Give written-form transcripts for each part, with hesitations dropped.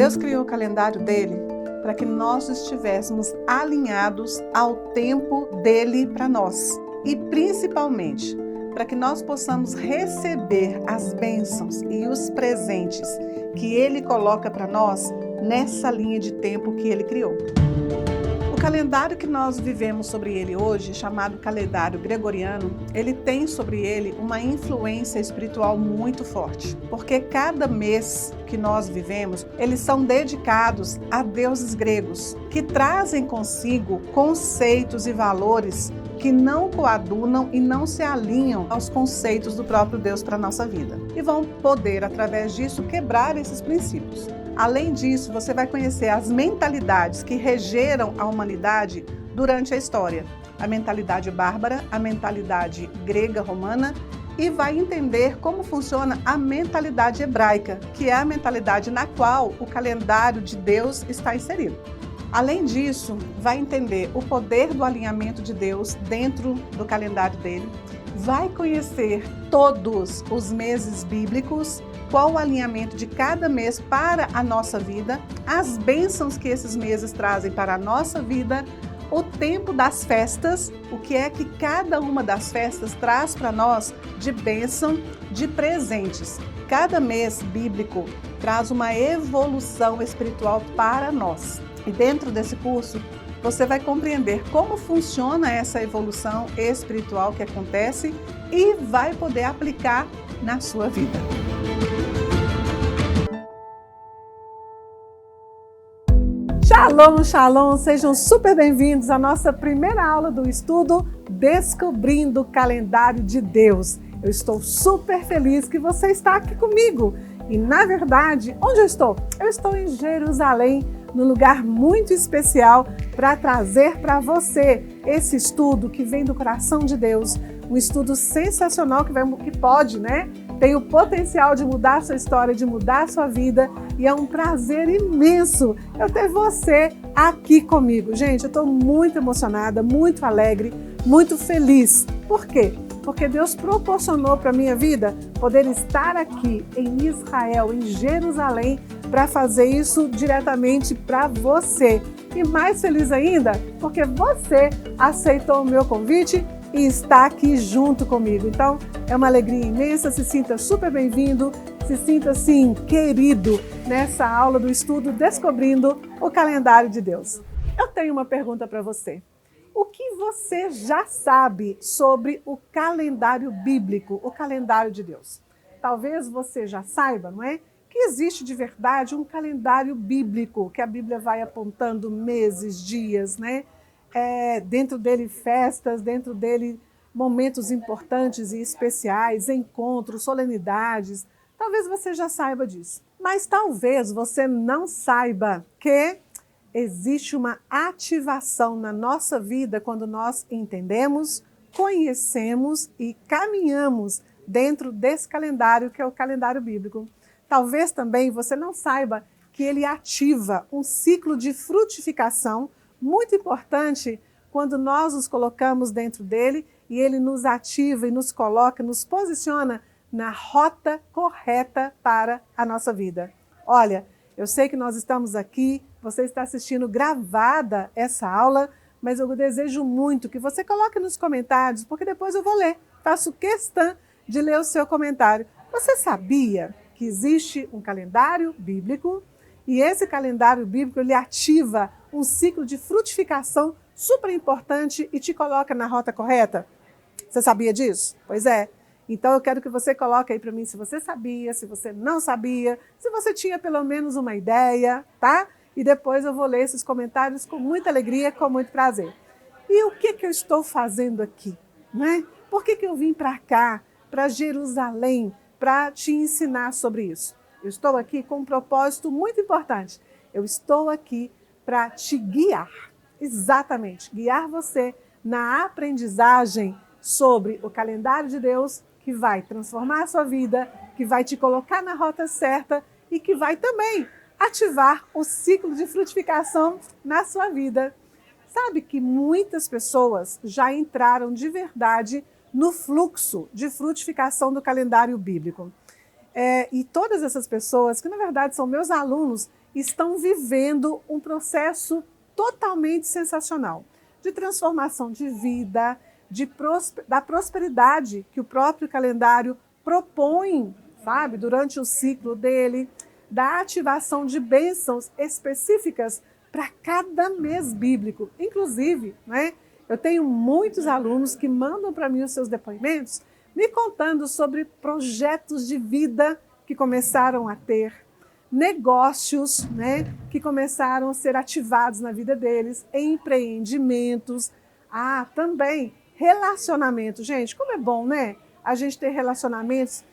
Deus criou o calendário dele para que nós estivéssemos alinhados ao tempo dele para nós. E principalmente, para que nós possamos receber as bênçãos e os presentes que ele coloca para nós nessa linha de tempo que ele criou. O calendário que nós vivemos sobre ele hoje, chamado calendário gregoriano, ele tem sobre ele uma influência espiritual muito forte, porque cada mês que nós vivemos, eles são dedicados a deuses gregos, que trazem consigo conceitos e valores que não coadunam e não se alinham aos conceitos do próprio Deus para a nossa vida. E vão poder, através disso, quebrar esses princípios. Além disso, você vai conhecer as mentalidades que regeram a humanidade durante a história. A mentalidade bárbara, a mentalidade grega romana, e vai entender como funciona a mentalidade hebraica, que é a mentalidade na qual o calendário de Deus está inserido. Além disso, vai entender o poder do alinhamento de Deus dentro do calendário dele, vai conhecer todos os meses bíblicos, qual o alinhamento de cada mês para a nossa vida, as bênçãos que esses meses trazem para a nossa vida, o tempo das festas, o que é que cada uma das festas traz para nós de bênção, de presentes. Cada mês bíblico traz uma evolução espiritual para nós. E dentro desse curso, você vai compreender como funciona essa evolução espiritual que acontece e vai poder aplicar na sua vida. Shalom, shalom! Sejam super bem-vindos à nossa primeira aula do estudo Descobrindo o Calendário de Deus. Eu estou super feliz que você está aqui comigo. E, na verdade, onde eu estou? Eu estou em Jerusalém, num lugar muito especial para trazer para você esse estudo que vem do coração de Deus, um estudo sensacional que pode, tem o potencial de mudar a sua história, de mudar a sua vida, e é um prazer imenso eu ter você aqui comigo. Gente, eu estou muito emocionada, muito alegre, muito feliz. Por quê? Porque Deus proporcionou para a minha vida poder estar aqui em Israel, em Jerusalém, para fazer isso diretamente para você. E mais feliz ainda, porque você aceitou o meu convite e está aqui junto comigo. Então, é uma alegria imensa, se sinta super bem-vindo, se sinta assim, querido, nessa aula do estudo Descobrindo o Calendário de Deus. Eu tenho uma pergunta para você. O que você já sabe sobre o calendário bíblico, o calendário de Deus? Talvez você já saiba, não é? Que existe de verdade um calendário bíblico, que a Bíblia vai apontando meses, dias, dentro dele festas, dentro dele momentos importantes e especiais, encontros, solenidades. Talvez você já saiba disso. Mas talvez você não saiba que existe uma ativação na nossa vida quando nós entendemos, conhecemos e caminhamos dentro desse calendário que é o calendário bíblico. Talvez também você não saiba que ele ativa um ciclo de frutificação muito importante quando nós nos colocamos dentro dele e ele nos ativa e nos coloca, nos posiciona na rota correta para a nossa vida. Olha, eu sei que nós estamos aqui, você está assistindo gravada essa aula, mas eu desejo muito que você coloque nos comentários, porque depois eu vou ler. Faço questão de ler o seu comentário. Você sabia que existe um calendário bíblico e esse calendário bíblico ele ativa um ciclo de frutificação super importante e te coloca na rota correta? Você sabia disso? Pois é. Então eu quero que você coloque aí para mim se você sabia, se você não sabia, se você tinha pelo menos uma ideia, tá? E depois eu vou ler esses comentários com muita alegria, com muito prazer. E o que eu estou fazendo aqui? Por que eu vim para cá, para Jerusalém, para te ensinar sobre isso? Eu estou aqui com um propósito muito importante. Eu estou aqui para te guiar, exatamente, guiar você na aprendizagem sobre o calendário de Deus, que vai transformar a sua vida, que vai te colocar na rota certa e que vai também ativar o ciclo de frutificação na sua vida. Sabe que muitas pessoas já entraram de verdade no fluxo de frutificação do calendário bíblico. E todas essas pessoas, que na verdade são meus alunos, estão vivendo um processo totalmente sensacional de transformação de vida, da prosperidade que o próprio calendário propõe, sabe, durante o ciclo dele, da ativação de bênçãos específicas para cada mês bíblico. Inclusive, né, eu tenho muitos alunos que mandam para mim os seus depoimentos, me contando sobre projetos de vida que começaram a ter, negócios, né, que começaram a ser ativados na vida deles, empreendimentos, também relacionamento. Gente, como é bom, né? A gente ter relacionamentos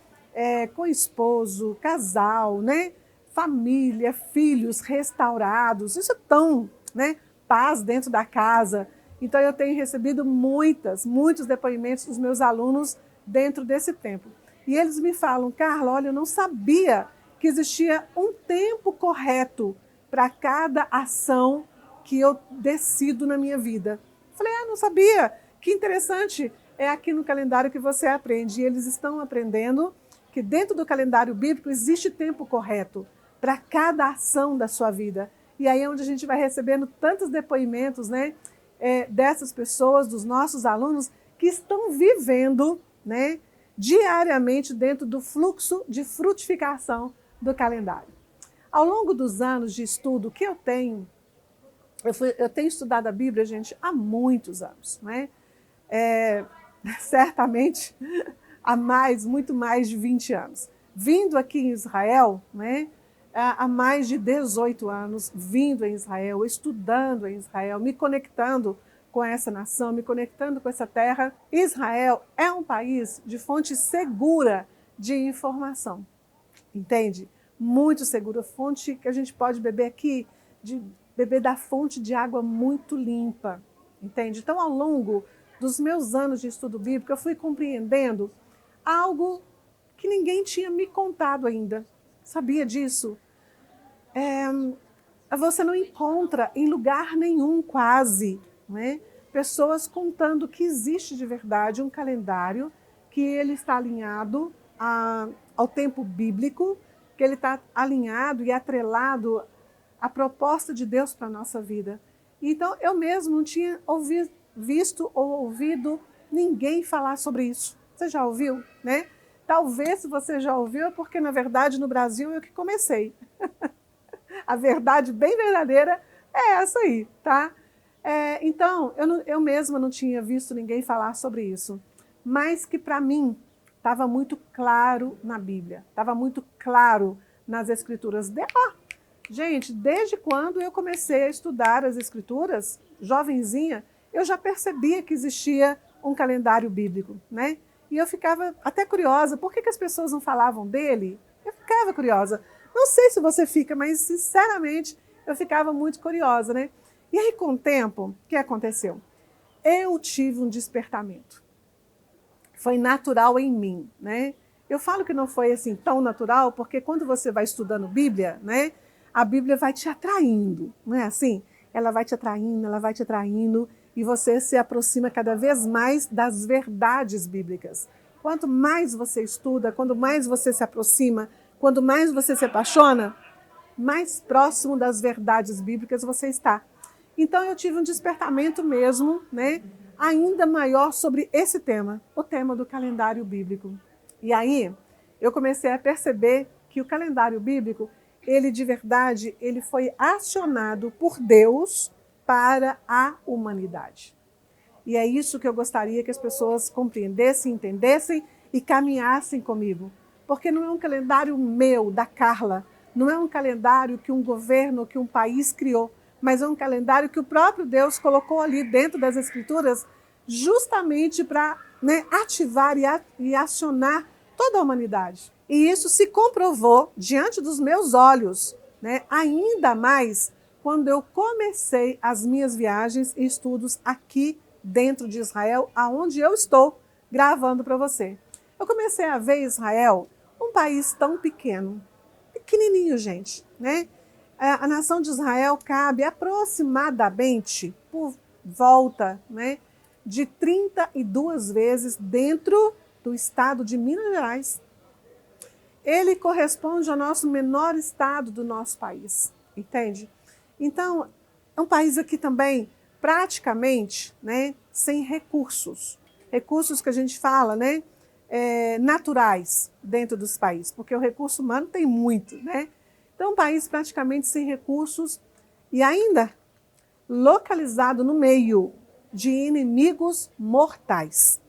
com esposo, casal, né? Família, filhos restaurados. Isso é tão, né? Paz dentro da casa. Então, eu tenho recebido muitos depoimentos dos meus alunos dentro desse tempo. E eles me falam, Carla, olha, eu não sabia que existia um tempo correto para cada ação que eu decido na minha vida. Falei, não sabia. Que interessante. É aqui no calendário que você aprende. E eles estão aprendendo que dentro do calendário bíblico existe tempo correto para cada ação da sua vida. E aí é onde a gente vai recebendo tantos depoimentos, né, dessas pessoas, dos nossos alunos, que estão vivendo, né, diariamente dentro do fluxo de frutificação do calendário. Ao longo dos anos de estudo que eu tenho estudado a Bíblia, gente, há muitos anos, né? Certamente há muito mais de 20 anos. Vindo aqui em Israel, né, há mais de 18 anos, vindo em Israel, estudando em Israel, me conectando com essa nação, me conectando com essa terra. Israel é um país de fonte segura de informação, entende? Muito segura, fonte que a gente pode beber aqui, beber da fonte de água muito limpa, entende? Então, ao longo dos meus anos de estudo bíblico, eu fui compreendendo algo que ninguém tinha me contado ainda. Sabia disso? Você não encontra em lugar nenhum quase, né, pessoas contando que existe de verdade um calendário, que ele está alinhado ao tempo bíblico, que ele está alinhado e atrelado à proposta de Deus para a nossa vida. Então, eu mesmo não tinha visto ou ouvido ninguém falar sobre isso. Você já ouviu, né? Talvez, se você já ouviu, é porque, na verdade, no Brasil eu que comecei. A verdade bem verdadeira é essa aí, tá? Então, eu mesma não tinha visto ninguém falar sobre isso, mas que para mim estava muito claro na Bíblia, estava muito claro nas Escrituras. Gente, desde quando eu comecei a estudar as Escrituras, jovenzinha, eu já percebia que existia um calendário bíblico, né? E eu ficava até curiosa, por que as pessoas não falavam dele? Eu ficava curiosa. Não sei se você fica, mas sinceramente eu ficava muito curiosa, né? E aí com o tempo, o que aconteceu? Eu tive um despertamento. Foi natural em mim, né? Eu falo que não foi assim tão natural, porque quando você vai estudando Bíblia, né? A Bíblia vai te atraindo, não é assim? Ela vai te atraindo, e você se aproxima cada vez mais das verdades bíblicas. Quanto mais você estuda, quanto mais você se aproxima, quanto mais você se apaixona, mais próximo das verdades bíblicas você está. Então eu tive um despertamento mesmo, né, ainda maior sobre esse tema, o tema do calendário bíblico. E aí eu comecei a perceber que o calendário bíblico, ele de verdade, ele foi acionado por Deus para a humanidade. E é isso que eu gostaria que as pessoas compreendessem, entendessem e caminhassem comigo. Porque não é um calendário meu, da Carla, não é um calendário que um governo, que um país criou, mas é um calendário que o próprio Deus colocou ali dentro das Escrituras justamente para, né, ativar e acionar toda a humanidade. E isso se comprovou diante dos meus olhos, né, ainda mais quando eu comecei as minhas viagens e estudos aqui dentro de Israel, aonde eu estou gravando para você. Eu comecei a ver Israel, um país tão pequeno, pequenininho, gente, né? A nação de Israel cabe aproximadamente, por volta, né, de 32 vezes dentro do estado de Minas Gerais. ele corresponde ao nosso menor estado do nosso país, entende? Então, é um país aqui também praticamente, né, sem recursos. Recursos que a gente fala, né, naturais dentro dos países, porque o recurso humano tem muito, né? Então, um país praticamente sem recursos e ainda localizado no meio de inimigos mortais.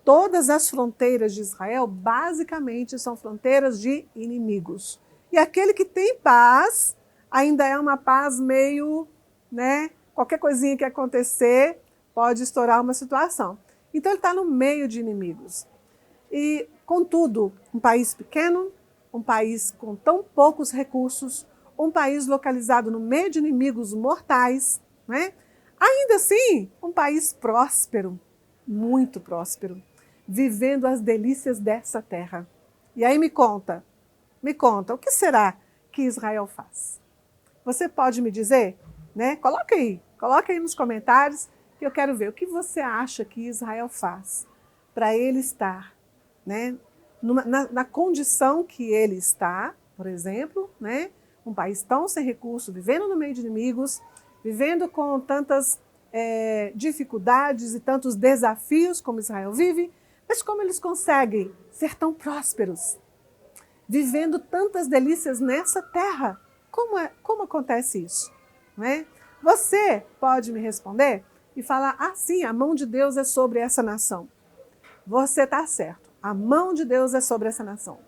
Todas as fronteiras de Israel, basicamente, são fronteiras de inimigos. E aquele que tem paz, ainda é uma paz meio, né? Qualquer coisinha que acontecer, pode estourar uma situação. Então, ele está no meio de inimigos. E, contudo, um país pequeno, um país com tão poucos recursos, um país localizado no meio de inimigos mortais, né? Ainda assim, um país próspero, muito próspero, vivendo as delícias dessa terra. E aí me conta, o que será que Israel faz? Você pode me dizer? Né? Coloca aí nos comentários que eu quero ver o que você acha que Israel faz para ele estar, né, na condição que ele está, por exemplo, né, um país tão sem recursos, vivendo no meio de inimigos, vivendo com tantas dificuldades e tantos desafios como Israel vive, mas como eles conseguem ser tão prósperos, vivendo tantas delícias nessa terra? Como acontece isso? Né? Você pode me responder e falar, sim, a mão de Deus é sobre essa nação. Você está certo, a mão de Deus é sobre essa nação.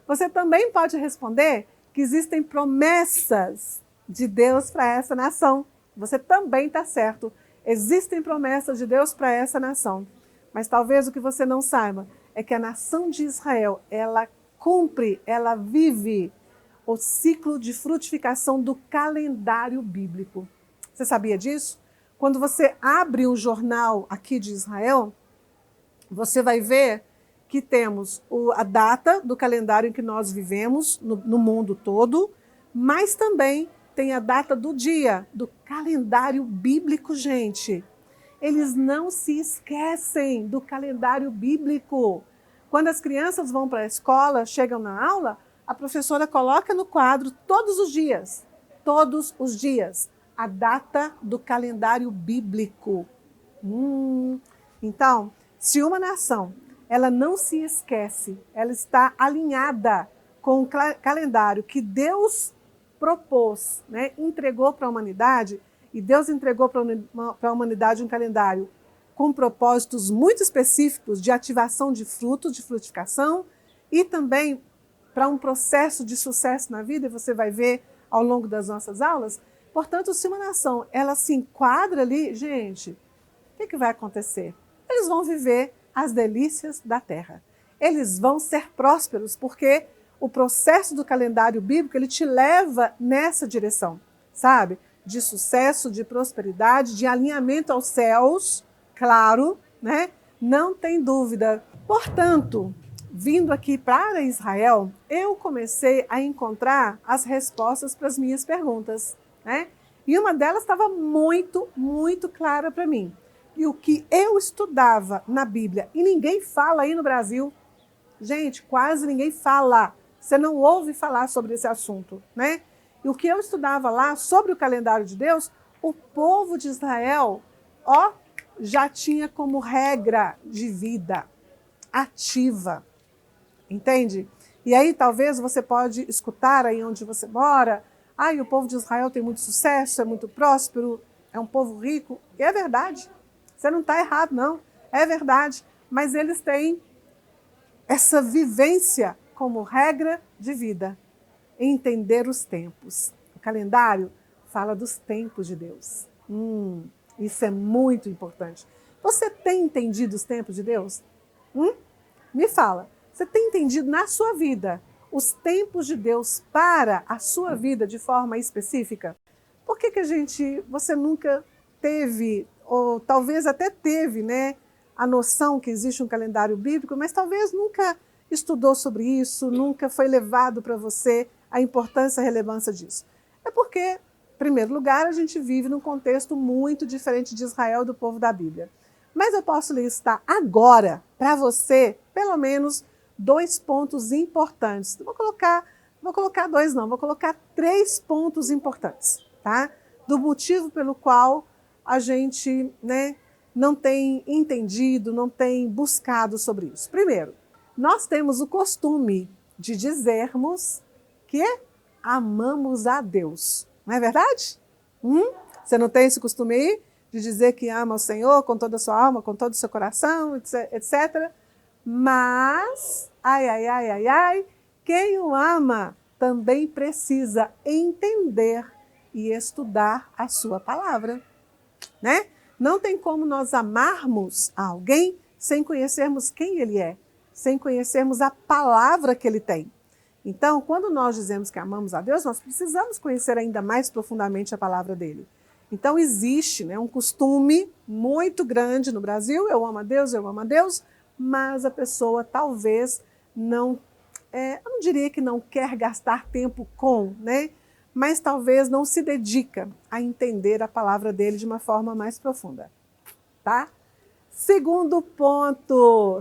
Você também pode responder que existem promessas de Deus para essa nação. Você também está certo, existem promessas de Deus para essa nação. Mas talvez o que você não saiba é que a nação de Israel, ela cumpre, ela vive o ciclo de frutificação do calendário bíblico. Você sabia disso? Quando você abre um jornal aqui de Israel, você vai ver que temos a data do calendário em que nós vivemos no mundo todo, mas também tem a data do dia, do calendário bíblico, gente. Eles não se esquecem do calendário bíblico. Quando as crianças vão para a escola, chegam na aula, a professora coloca no quadro todos os dias, a data do calendário bíblico. Então, se uma nação ela não se esquece, ela está alinhada com o calendário que Deus propôs, né, entregou para a humanidade, e Deus entregou para a humanidade um calendário com propósitos muito específicos de ativação de frutos, de frutificação, e também para um processo de sucesso na vida, e você vai ver ao longo das nossas aulas. Portanto, se uma nação ela se enquadra ali, gente, o que vai acontecer? Eles vão viver as delícias da terra. Eles vão ser prósperos, porque o processo do calendário bíblico, ele te leva nessa direção, sabe? De sucesso, de prosperidade, de alinhamento aos céus, claro, né? Não tem dúvida. Portanto, vindo aqui para Israel, eu comecei a encontrar as respostas para as minhas perguntas, né? E uma delas estava muito, muito clara para mim. E o que eu estudava na Bíblia, e ninguém fala aí no Brasil, gente, quase ninguém fala. Você não ouve falar sobre esse assunto, né? E o que eu estudava lá sobre o calendário de Deus, o povo de Israel, já tinha como regra de vida ativa, entende? E aí talvez você pode escutar aí onde você mora, o povo de Israel tem muito sucesso, é muito próspero, é um povo rico. E é verdade, você não está errado não, é verdade, mas eles têm essa vivência como regra de vida, entender os tempos. O calendário fala dos tempos de Deus. Isso é muito importante. Você tem entendido os tempos de Deus? Me fala, você tem entendido na sua vida os tempos de Deus para a sua vida de forma específica? Por que você nunca teve, ou talvez até teve, né, a noção que existe um calendário bíblico, mas talvez nunca estudou sobre isso, nunca foi levado para você a importância e a relevância disso? É porque, em primeiro lugar, a gente vive num contexto muito diferente de Israel, do povo da Bíblia. Mas eu posso listar agora, para você, pelo menos, 2 pontos importantes. Vou colocar 2 não, vou colocar 3 pontos importantes, tá? Do motivo pelo qual a gente, né, não tem entendido, não tem buscado sobre isso. Primeiro, nós temos o costume de dizermos que amamos a Deus. Não é verdade? Você não tem esse costume aí de dizer que ama o Senhor com toda a sua alma, com todo o seu coração, etc. Mas, quem o ama também precisa entender e estudar a sua palavra, né? Não tem como nós amarmos alguém sem conhecermos quem ele é, sem conhecermos a palavra que ele tem. Então, quando nós dizemos que amamos a Deus, nós precisamos conhecer ainda mais profundamente a palavra dele. Então, existe, né, um costume muito grande no Brasil, eu amo a Deus, mas a pessoa talvez não, eu não diria que não quer gastar tempo com, né, mas talvez não se dedica a entender a palavra dele de uma forma mais profunda, tá? Segundo ponto.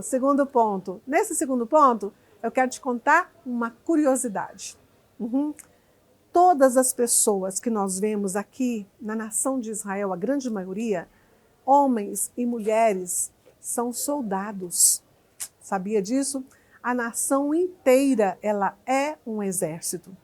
Nesse segundo ponto, eu quero te contar uma curiosidade. Todas as pessoas que nós vemos aqui na nação de Israel, a grande maioria, homens e mulheres, são soldados. Sabia disso? A nação inteira, ela é um exército.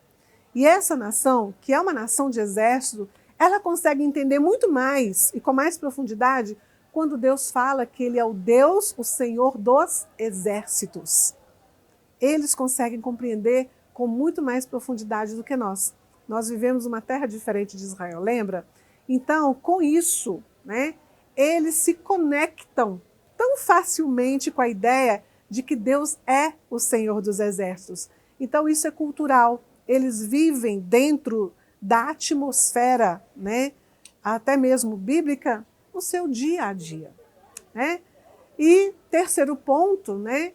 E essa nação, que é uma nação de exército, ela consegue entender muito mais e com mais profundidade quando Deus fala que Ele é o Deus, o Senhor dos exércitos. Eles conseguem compreender com muito mais profundidade do que nós. Nós vivemos uma terra diferente de Israel, lembra? Então, com isso, né, eles se conectam tão facilmente com a ideia de que Deus é o Senhor dos exércitos. Então, isso é cultural. Eles vivem dentro da atmosfera, né, até mesmo bíblica, o seu dia a dia, né? E terceiro ponto, né,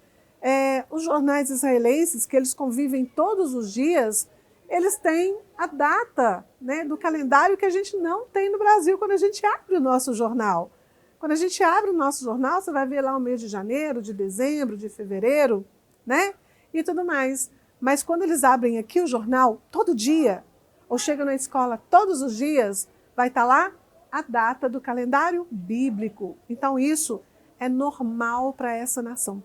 os jornais israelenses, que eles convivem todos os dias, eles têm a data, né, do calendário que a gente não tem no Brasil quando a gente abre o nosso jornal. Quando a gente abre o nosso jornal, você vai ver lá o mês de janeiro, de dezembro, de fevereiro, né, e tudo mais. Mas quando eles abrem aqui o jornal, todo dia, ou chegam na escola todos os dias, vai estar lá a data do calendário bíblico. Então isso é normal para essa nação.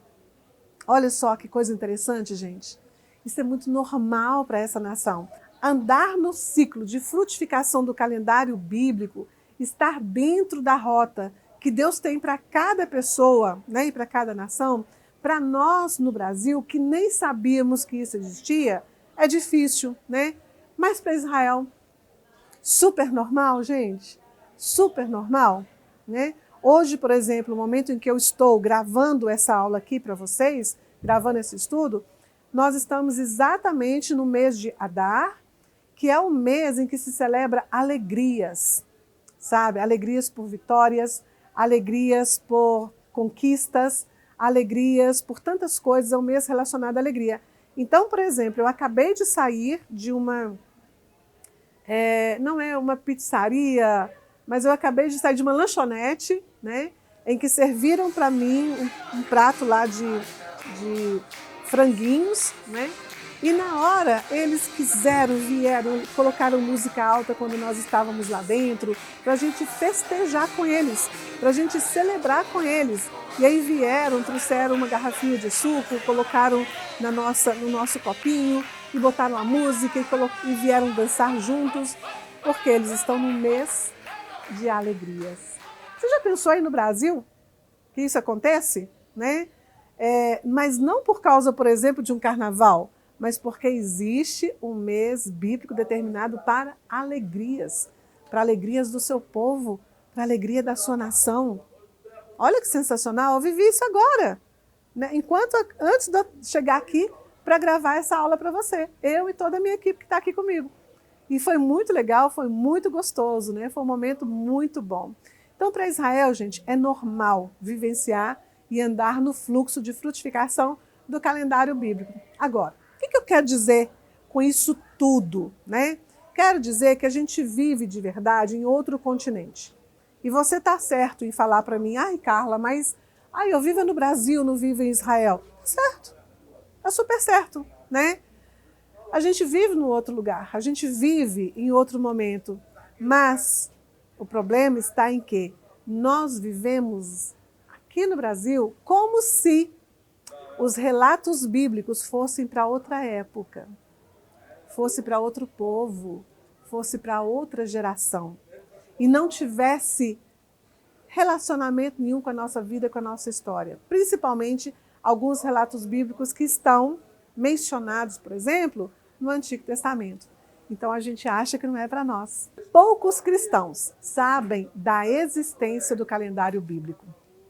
Olha só que coisa interessante, gente. Isso é muito normal para essa nação. Andar no ciclo de frutificação do calendário bíblico, estar dentro da rota que Deus tem para cada pessoa, né, e para cada nação, para nós no Brasil, que nem sabíamos que isso existia, é difícil, né? Mas para Israel, super normal, gente. Super normal, né? Hoje, por exemplo, no momento em que eu estou gravando essa aula aqui para vocês, gravando esse estudo, nós estamos exatamente no mês de Adar, que é o mês em que se celebra alegrias, sabe? Alegrias por vitórias, alegrias por conquistas, alegrias por tantas coisas, é um mês relacionado à alegria. Então, por exemplo, eu acabei de sair de uma, não é uma pizzaria, mas eu acabei de sair de uma lanchonete, né, em que serviram para mim um prato lá de franguinhos, né? E na hora eles vieram, colocaram música alta quando nós estávamos lá dentro, para a gente festejar com eles, para a gente celebrar com eles. E aí trouxeram uma garrafinha de suco, colocaram no nosso copinho e botaram a música e vieram dançar juntos, porque eles estão num mês de alegrias. Você já pensou aí no Brasil que isso acontece, né? Mas não por causa, por exemplo, de um carnaval, mas porque existe um mês bíblico determinado para alegrias do seu povo, para a alegria da sua nação. Olha que sensacional, eu vivi isso agora, né? Antes de eu chegar aqui para gravar essa aula para você, eu e toda a minha equipe que está aqui comigo. E foi muito legal, foi muito gostoso, né? Foi um momento muito bom. Então, para Israel, gente, é normal vivenciar e andar no fluxo de frutificação do calendário bíblico. Agora, o que eu quero dizer com isso tudo, né? Quero dizer que a gente vive de verdade em outro continente. E você está certo em falar para mim, ai Carla, mas eu vivo no Brasil, não vivo em Israel. Certo, Tá super certo, né? A gente vive no outro lugar, a gente vive em outro momento, mas o problema está em que nós vivemos aqui no Brasil como se os relatos bíblicos fossem para outra época, fosse para outro povo, fosse para outra geração e não tivesse relacionamento nenhum com a nossa vida, com a nossa história. Principalmente alguns relatos bíblicos que estão mencionados, por exemplo, no Antigo Testamento. Então a gente acha que não é para nós. Poucos cristãos sabem da existência do calendário bíblico.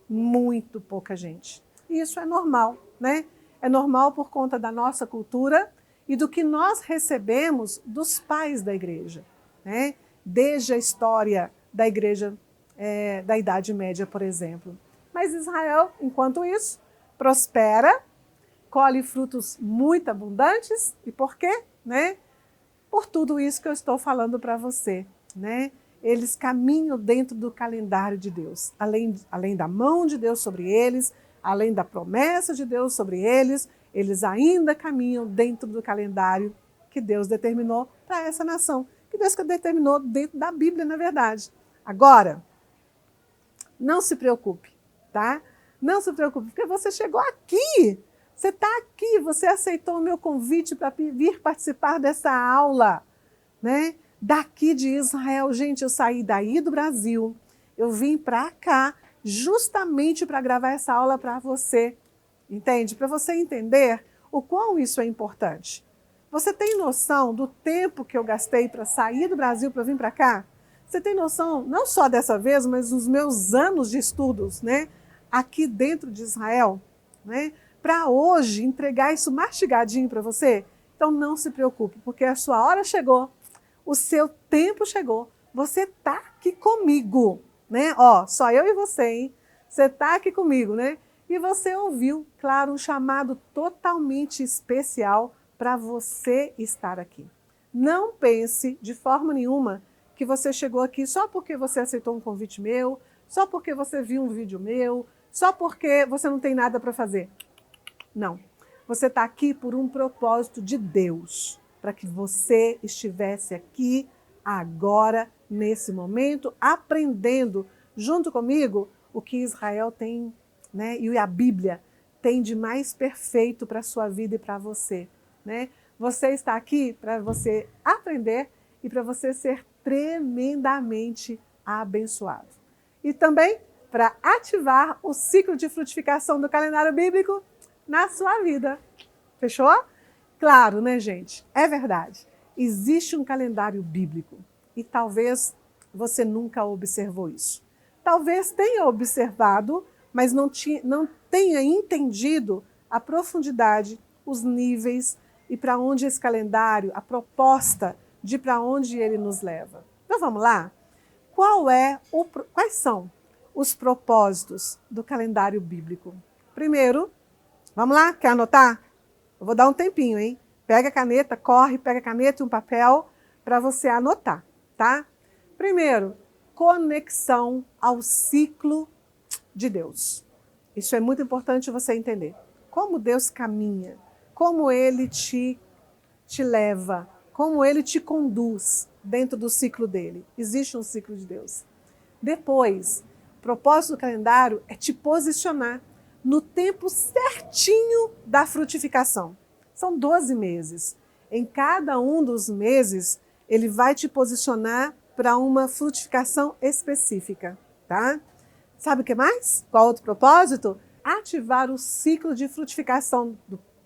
Muito pouca gente. E isso é normal, né? É normal por conta da nossa cultura e do que nós recebemos dos pais da igreja, né? Desde a história da igreja da Idade Média, por exemplo. Mas Israel, enquanto isso, prospera, colhe frutos muito abundantes. E por quê? Né? Por tudo isso que eu estou falando para você. Né? Eles caminham dentro do calendário de Deus. Além da mão de Deus sobre eles, além da promessa de Deus sobre eles, eles ainda caminham dentro do calendário que Deus determinou para essa nação. Que Deus determinou dentro da Bíblia, na verdade. Agora, não se preocupe, tá? Não se preocupe, porque você chegou aqui. Você está aqui, você aceitou o meu convite para vir participar dessa aula, né? Daqui de Israel. Gente, eu saí daí do Brasil, eu vim para cá justamente para gravar essa aula para você, entende? Para você entender o quão isso é importante. Você tem noção do tempo que eu gastei para sair do Brasil para vir para cá? Você tem noção, não só dessa vez, mas dos meus anos de estudos, né? Aqui dentro de Israel, né? Para hoje entregar isso mastigadinho para você? Então não se preocupe, porque a sua hora chegou, o seu tempo chegou, você está aqui comigo, né? Ó, só eu e você, hein? Você está aqui comigo, né? E você ouviu, claro, um chamado totalmente especial para você estar aqui. Não pense de forma nenhuma que você chegou aqui só porque você aceitou um convite meu, só porque você viu um vídeo meu, só porque você não tem nada para fazer. Não. Você está aqui por um propósito de Deus, para que você estivesse aqui agora, nesse momento, aprendendo junto comigo o que Israel tem, né, e a Bíblia tem de mais perfeito para a sua vida e para você, né? Você está aqui para você aprender e para você ser tremendamente abençoado. E também para ativar o ciclo de frutificação do calendário bíblico na sua vida. Fechou? Claro, né, gente? É verdade. Existe um calendário bíblico e talvez você nunca observou isso. Talvez tenha observado, mas não tenha entendido a profundidade, os níveis e para onde esse calendário, a proposta de para onde ele nos leva. Então vamos lá? Quais são os propósitos do calendário bíblico? Primeiro, vamos lá? Quer anotar? Eu vou dar um tempinho, hein? Pega a caneta, corre, pega a caneta e um papel para você anotar, tá? Primeiro, conexão ao ciclo de Deus. Isso é muito importante você entender. Como Deus caminha, como Ele te leva, como Ele te conduz dentro do ciclo dele. Existe um ciclo de Deus. Depois, o propósito do calendário é te posicionar no tempo certinho da frutificação. São 12 meses. Em cada um dos meses, ele vai te posicionar para uma frutificação específica, tá? Sabe o que mais? Qual outro propósito? Ativar o ciclo de frutificação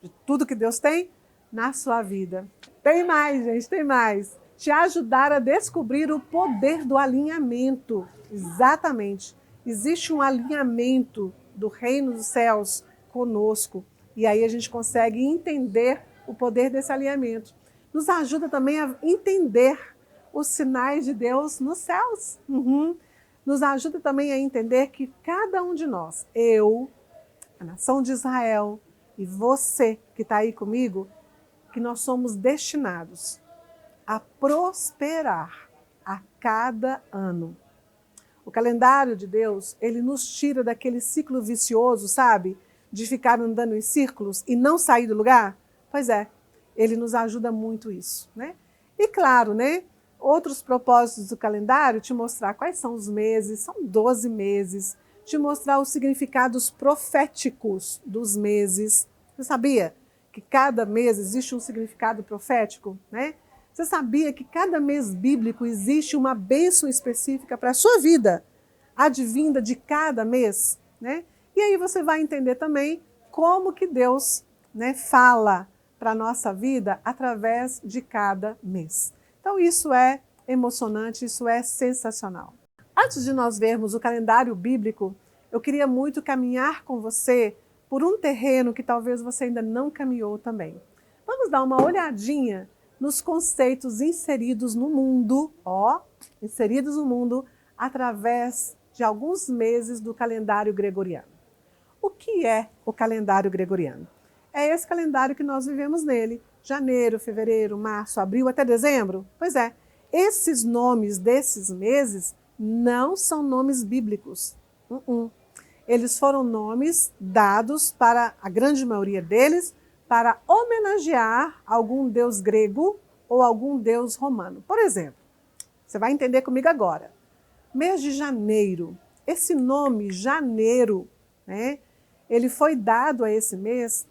de tudo que Deus tem na sua vida. Tem mais, gente, tem mais. Te ajudar a descobrir o poder do alinhamento. Exatamente. Existe um alinhamento do reino dos céus conosco. E aí a gente consegue entender o poder desse alinhamento. Nos ajuda também a entender os sinais de Deus nos céus. Nos ajuda também a entender que cada um de nós, eu, a nação de Israel e você que está aí comigo, que nós somos destinados a prosperar a cada ano. O calendário de Deus, ele nos tira daquele ciclo vicioso, sabe? de ficar andando em círculos e não sair do lugar? Pois é, ele nos ajuda muito isso, né? E claro, né? Outros propósitos do calendário, te mostrar quais são os meses, são 12 meses, te mostrar os significados proféticos dos meses. Você sabia que cada mês existe um significado profético, né? Você sabia que cada mês bíblico existe uma bênção específica para a sua vida, advinda de cada mês, né? E aí você vai entender também como que Deus, né, fala para a nossa vida através de cada mês. Então isso é emocionante, isso é sensacional. Antes de nós vermos o calendário bíblico, eu queria muito caminhar com você por um terreno que talvez você ainda não caminhou também. Vamos dar uma olhadinha nos conceitos inseridos no mundo, inseridos no mundo através de alguns meses do calendário gregoriano. O que é o calendário gregoriano? É esse calendário que nós vivemos nele, janeiro, fevereiro, março, abril até dezembro. Pois é, esses nomes desses meses não são nomes bíblicos. Eles foram nomes dados para a grande maioria deles para homenagear algum deus grego ou algum deus romano. Por exemplo, você vai entender comigo agora. Mês de janeiro. Esse nome, janeiro, né, ele foi dado a esse mês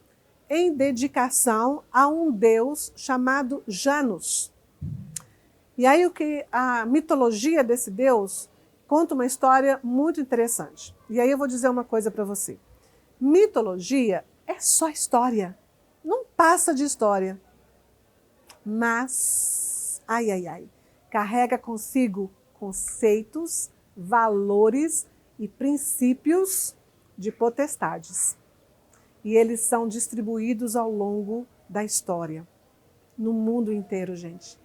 em dedicação a um deus chamado Janus. E aí a mitologia desse deus conta uma história muito interessante. E aí eu vou dizer uma coisa para você. Mitologia é só história, não passa de história. Mas, carrega consigo conceitos, valores e princípios de potestades. E eles são distribuídos ao longo da história, no mundo inteiro, gente.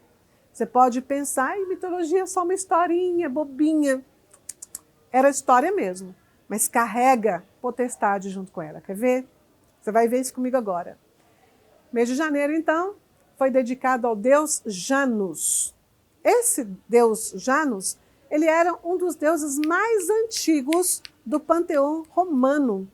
Você pode pensar em mitologia só uma historinha, bobinha. Era história mesmo, mas carrega potestade junto com ela. Quer ver? Você vai ver isso comigo agora. Mês de janeiro, então, foi dedicado ao deus Janus. Esse deus Janus, ele era um dos deuses mais antigos do panteão romano.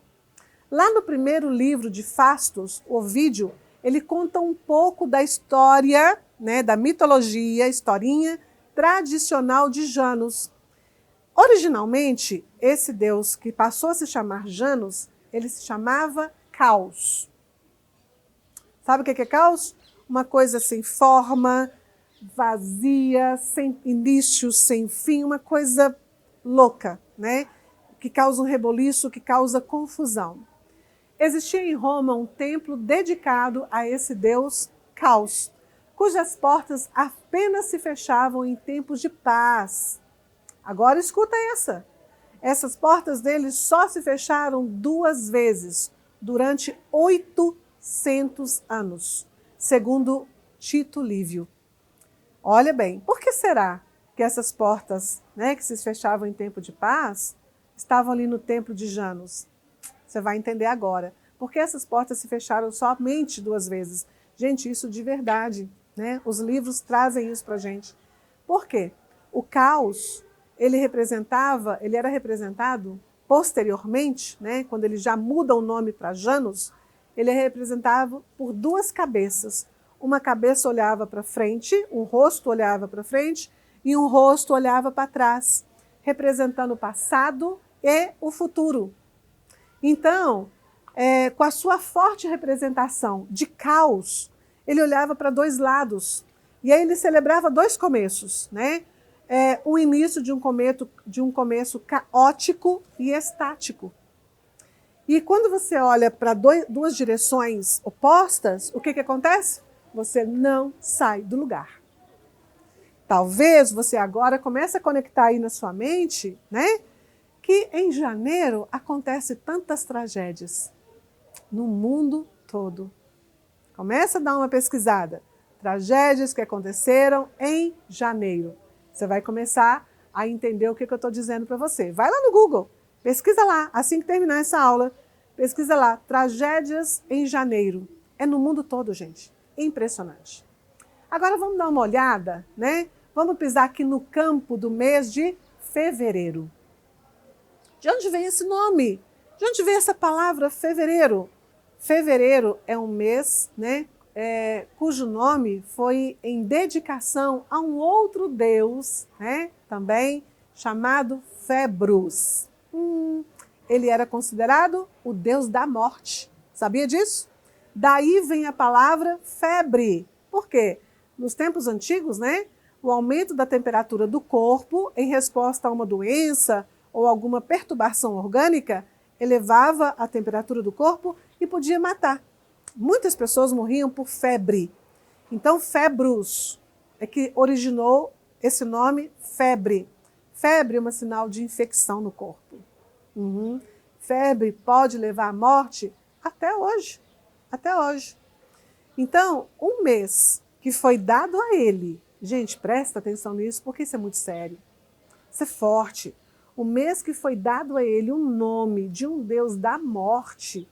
Lá no primeiro livro de Fastos, Ovídio, ele conta um pouco da história, né, da mitologia, historinha tradicional de Janus. Originalmente, esse deus que passou a se chamar Janus, ele se chamava Caos. Sabe o que é caos? Uma coisa sem forma, vazia, sem início, sem fim, uma coisa louca, né? Que causa um reboliço, que causa confusão. Existia em Roma um templo dedicado a esse deus Caos, cujas portas apenas se fechavam em tempos de paz. Agora escuta essa. Essas portas dele só se fecharam 2 vezes durante 800 anos, segundo Tito Livio. Olha bem, por que será que essas portas, né, que se fechavam em tempo de paz, estavam ali no templo de Janus? Você vai entender agora. Por que essas portas se fecharam somente 2 vezes? Gente, isso de verdade, né? Os livros trazem isso para a gente. Por quê? O caos, ele era representado posteriormente, né? Quando ele já muda o nome para Janus, ele é representado por 2 cabeças. Uma cabeça olhava para frente, um rosto olhava para frente e um rosto olhava para trás, representando o passado e o futuro. Então, com a sua forte representação de caos, ele olhava para 2 lados. E aí ele celebrava 2 começos, né? O início de um começo caótico e estático. E quando você olha para 2 direções opostas, o que acontece? Você não sai do lugar. Talvez você agora comece a conectar aí na sua mente, né? Que em janeiro acontece tantas tragédias no mundo todo. Começa a dar uma pesquisada. Tragédias que aconteceram em janeiro. Você vai começar a entender o que eu estou dizendo para você. Vai lá no Google, pesquisa lá, assim que terminar essa aula, pesquisa lá, tragédias em janeiro. É no mundo todo, gente. Impressionante. Agora vamos dar uma olhada, né? Vamos pisar aqui no campo do mês de fevereiro. De onde vem esse nome? De onde vem essa palavra fevereiro? Fevereiro é um mês, né, cujo nome foi em dedicação a um outro deus, né, também chamado Februs. Ele era considerado o deus da morte. Sabia disso? Daí vem a palavra febre. Por quê? Nos tempos antigos, né, o aumento da temperatura do corpo em resposta a uma doença ou alguma perturbação orgânica elevava a temperatura do corpo e podia matar. Muitas pessoas morriam por febre. Então, februs é que originou esse nome febre. Febre é um sinal de infecção no corpo. Febre pode levar à morte até hoje. Até hoje. Então, um mês que foi dado a ele, gente, presta atenção nisso porque isso é muito sério. Isso é forte. O mês que foi dado a ele um nome de um deus da morte,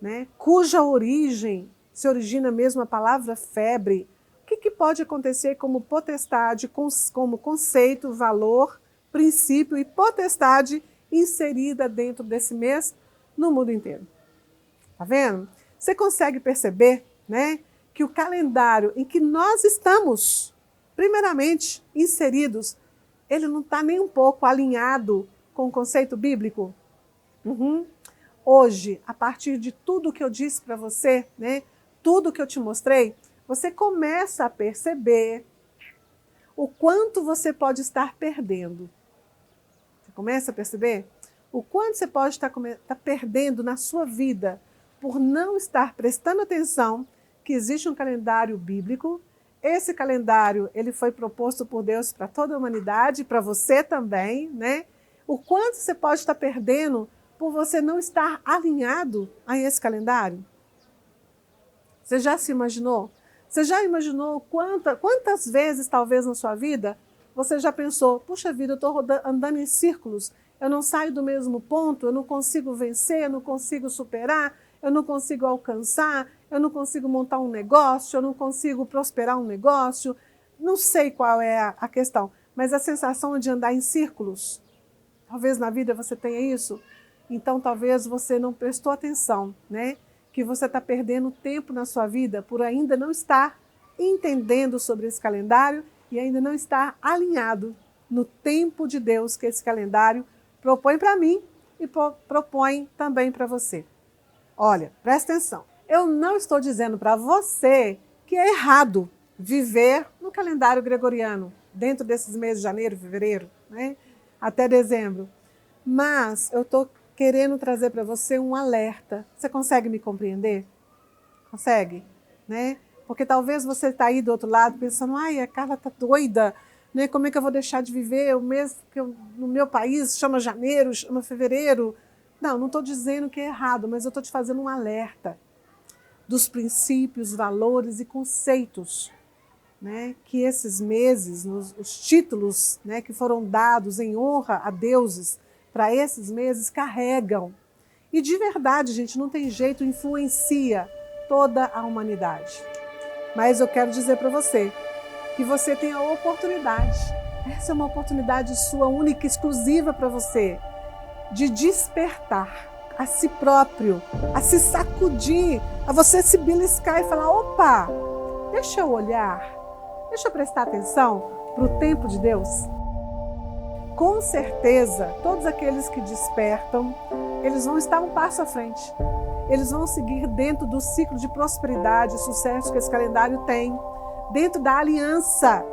né, cuja origem se origina mesmo a palavra febre. O que pode acontecer como potestade, como conceito, valor, princípio e potestade inserida dentro desse mês no mundo inteiro? Tá vendo? Você consegue perceber, né, que o calendário em que nós estamos, primeiramente, inseridos, ele não está nem um pouco alinhado com o conceito bíblico? Hoje, a partir de tudo que eu disse para você, né, tudo que eu te mostrei, você começa a perceber o quanto você pode estar perdendo. Você começa a perceber o quanto você pode estar perdendo na sua vida por não estar prestando atenção que existe um calendário bíblico. Esse calendário, ele foi proposto por Deus para toda a humanidade, para você também, né? O quanto você pode estar perdendo por você não estar alinhado a esse calendário? Você já se imaginou? Você já imaginou quantas vezes, talvez, na sua vida, você já pensou, puxa vida, eu estou andando em círculos, eu não saio do mesmo ponto, eu não consigo vencer, eu não consigo superar, eu não consigo alcançar, eu não consigo montar um negócio, eu não consigo prosperar um negócio, não sei qual é a questão, mas a sensação de andar em círculos, talvez na vida você tenha isso, então talvez você não prestou atenção, né? Que você está perdendo tempo na sua vida por ainda não estar entendendo sobre esse calendário e ainda não estar alinhado no tempo de Deus que esse calendário propõe para mim e propõe também para você. Olha, presta atenção. Eu não estou dizendo para você que é errado viver no calendário gregoriano, dentro desses meses de janeiro, fevereiro, né, até dezembro. Mas eu estou querendo trazer para você um alerta. Você consegue me compreender? Consegue? Né? Porque talvez você está aí do outro lado pensando, ai, a Carla está doida, né? Como é que eu vou deixar de viver o mês que no meu país chama janeiro, chama fevereiro? Não estou dizendo que é errado, mas eu estou te fazendo um alerta dos princípios, valores e conceitos, né, que esses meses, os títulos, né, que foram dados em honra a deuses para esses meses carregam. E de verdade, gente, não tem jeito, influencia toda a humanidade. Mas eu quero dizer para você que você tem a oportunidade, essa é uma oportunidade sua, única, exclusiva para você, de despertar a si próprio, a se sacudir, a você se beliscar e falar, opa, deixa eu olhar, deixa eu prestar atenção para o tempo de Deus. Com certeza, todos aqueles que despertam, eles vão estar um passo à frente. Eles vão seguir dentro do ciclo de prosperidade e sucesso que esse calendário tem, dentro da aliança,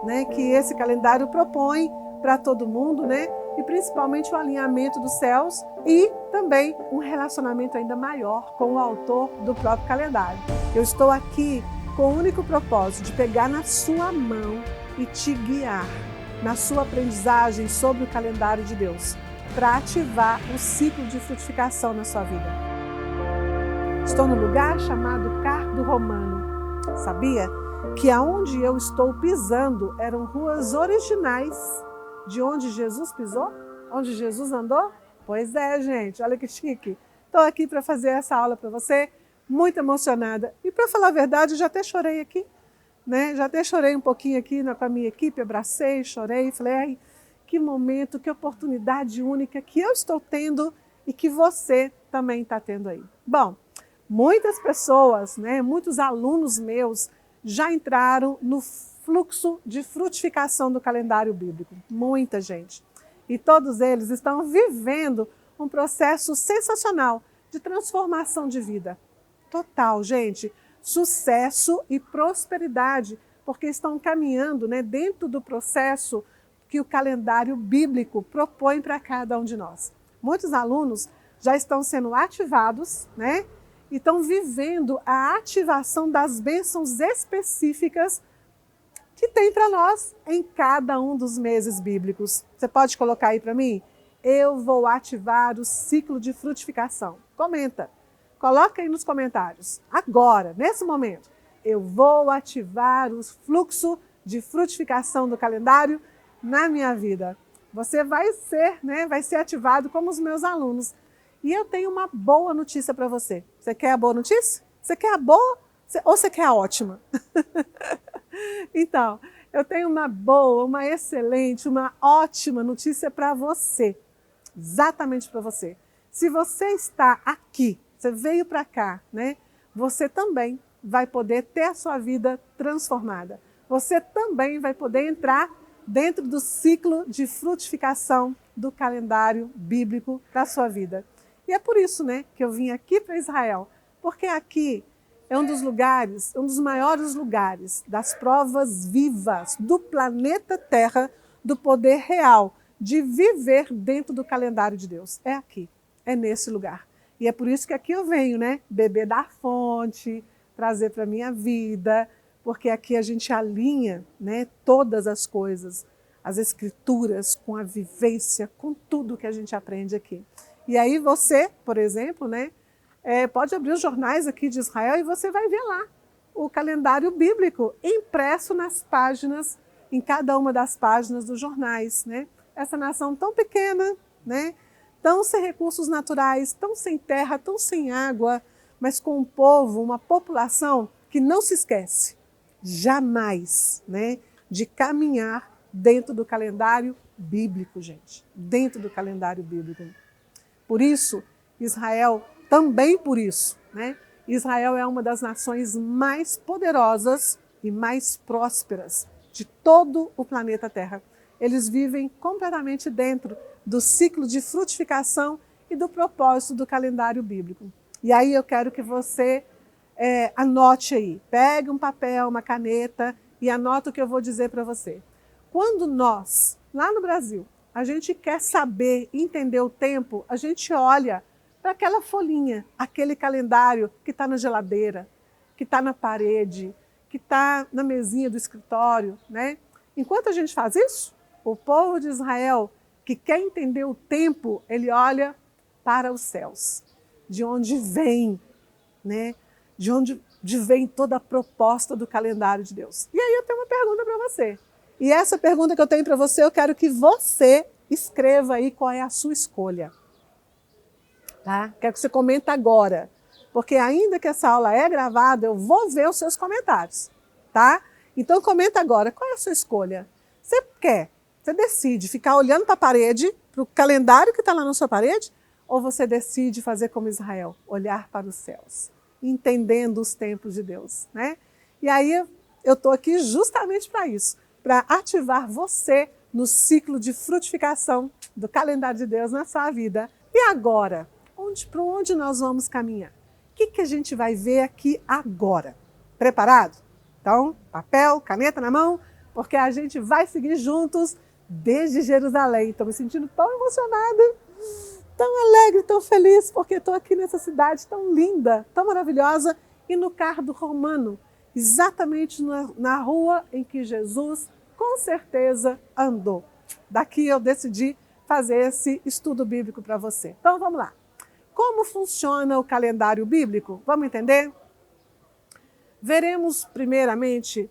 né, que esse calendário propõe para todo mundo, né? E principalmente o alinhamento dos céus e também um relacionamento ainda maior com o autor do próprio calendário. Eu estou aqui com o único propósito de pegar na sua mão e te guiar na sua aprendizagem sobre o calendário de Deus, para ativar o ciclo de frutificação na sua vida. Estou no lugar chamado Cardo Romano. Sabia que aonde eu estou pisando eram ruas originais de onde Jesus pisou? Onde Jesus andou? Pois é, gente, olha que chique. Estou aqui para fazer essa aula para você, muito emocionada. E para falar a verdade, já até chorei aqui, né? Já até chorei um pouquinho aqui com a minha equipe, abracei, chorei, falei, ai, que momento, que oportunidade única que eu estou tendo e que você também está tendo aí. Bom, muitas pessoas, né, muitos alunos meus já entraram no fluxo de frutificação do calendário bíblico. Muita gente. E todos eles estão vivendo um processo sensacional de transformação de vida. Total, gente. Sucesso e prosperidade, porque estão caminhando, né, dentro do processo que o calendário bíblico propõe para cada um de nós. Muitos alunos já estão sendo ativados, né, e estão vivendo a ativação das bênçãos específicas que tem para nós em cada um dos meses bíblicos. Você pode colocar aí para mim? Eu vou ativar o ciclo de frutificação. Comenta. Coloca aí nos comentários. Agora, nesse momento, eu vou ativar o fluxo de frutificação do calendário na minha vida. Você vai ser, né, vai ser ativado como os meus alunos. E eu tenho uma boa notícia para você. Você quer a boa notícia? Você quer a boa ou você quer a ótima? Então, eu tenho uma boa, uma excelente, uma ótima notícia para você. Exatamente para você. Se você está aqui, você veio para cá, né? Você também vai poder ter a sua vida transformada. Você também vai poder entrar dentro do ciclo de frutificação do calendário bíblico da sua vida. E é por isso, né, que eu vim aqui para Israel, porque aqui é um dos lugares, um dos maiores lugares das provas vivas do planeta Terra, do poder real de viver dentro do calendário de Deus. É aqui, é nesse lugar. E é por isso que aqui eu venho, né, beber da fonte, trazer para a minha vida, porque aqui a gente alinha, né, todas as coisas, as escrituras com a vivência, com tudo que a gente aprende aqui. E aí você, por exemplo, né, pode abrir os jornais aqui de Israel e você vai ver lá o calendário bíblico impresso nas páginas, em cada uma das páginas dos jornais, né? Essa nação tão pequena, né? Tão sem recursos naturais, tão sem terra, tão sem água, mas com um povo, uma população que não se esquece, jamais, né, de caminhar dentro do calendário bíblico, gente. Dentro do calendário bíblico. Por isso, Israel, também por isso, né? Israel é uma das nações mais poderosas e mais prósperas de todo o planeta Terra. Eles vivem completamente dentro do ciclo de frutificação e do propósito do calendário bíblico. E aí eu quero que você anote aí, pegue um papel, uma caneta e anota o que eu vou dizer para você. Quando nós, lá no Brasil, a gente quer saber, entender o tempo, a gente olha para aquela folhinha, aquele calendário que está na geladeira, que está na parede, que está na mesinha do escritório, né? Enquanto a gente faz isso, o povo de Israel, que quer entender o tempo, ele olha para os céus, de onde vem, né? De onde vem toda a proposta do calendário de Deus. E aí eu tenho uma pergunta para você. E essa pergunta que eu tenho para você, eu quero que você escreva aí qual é a sua escolha. Tá? Quero que você comenta agora, porque ainda que essa aula é gravada, eu vou ver os seus comentários, tá? Então comenta agora, qual é a sua escolha? Você quer, você decide ficar olhando para a parede, para o calendário que está lá na sua parede, ou você decide fazer como Israel, olhar para os céus, entendendo os tempos de Deus, né? E aí eu estou aqui justamente para isso, para ativar você no ciclo de frutificação do calendário de Deus na sua vida. E agora? Para onde nós vamos caminhar? O que a gente vai ver aqui agora? Preparado? Então, papel, caneta na mão, porque a gente vai seguir juntos desde Jerusalém. Estou me sentindo tão emocionada, tão alegre, tão feliz, porque estou aqui nessa cidade tão linda, tão maravilhosa, e no Cardo Romano, exatamente na rua em que Jesus, com certeza, andou. Daqui eu decidi fazer esse estudo bíblico para você. Então, vamos lá. Como funciona o calendário bíblico? Vamos entender? Veremos, primeiramente,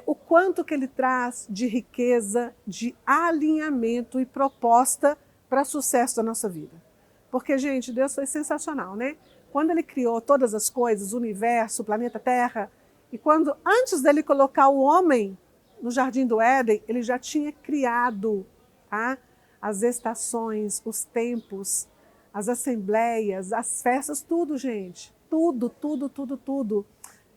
o quanto que ele traz de riqueza, de alinhamento e proposta para o sucesso da nossa vida. Porque, gente, Deus foi sensacional, né? Quando ele criou todas as coisas, o universo, o planeta Terra, e quando, antes dele colocar o homem no Jardim do Éden, ele já tinha criado, tá, as estações, os tempos, as assembleias, as festas, tudo, gente. Tudo, tudo, tudo, tudo.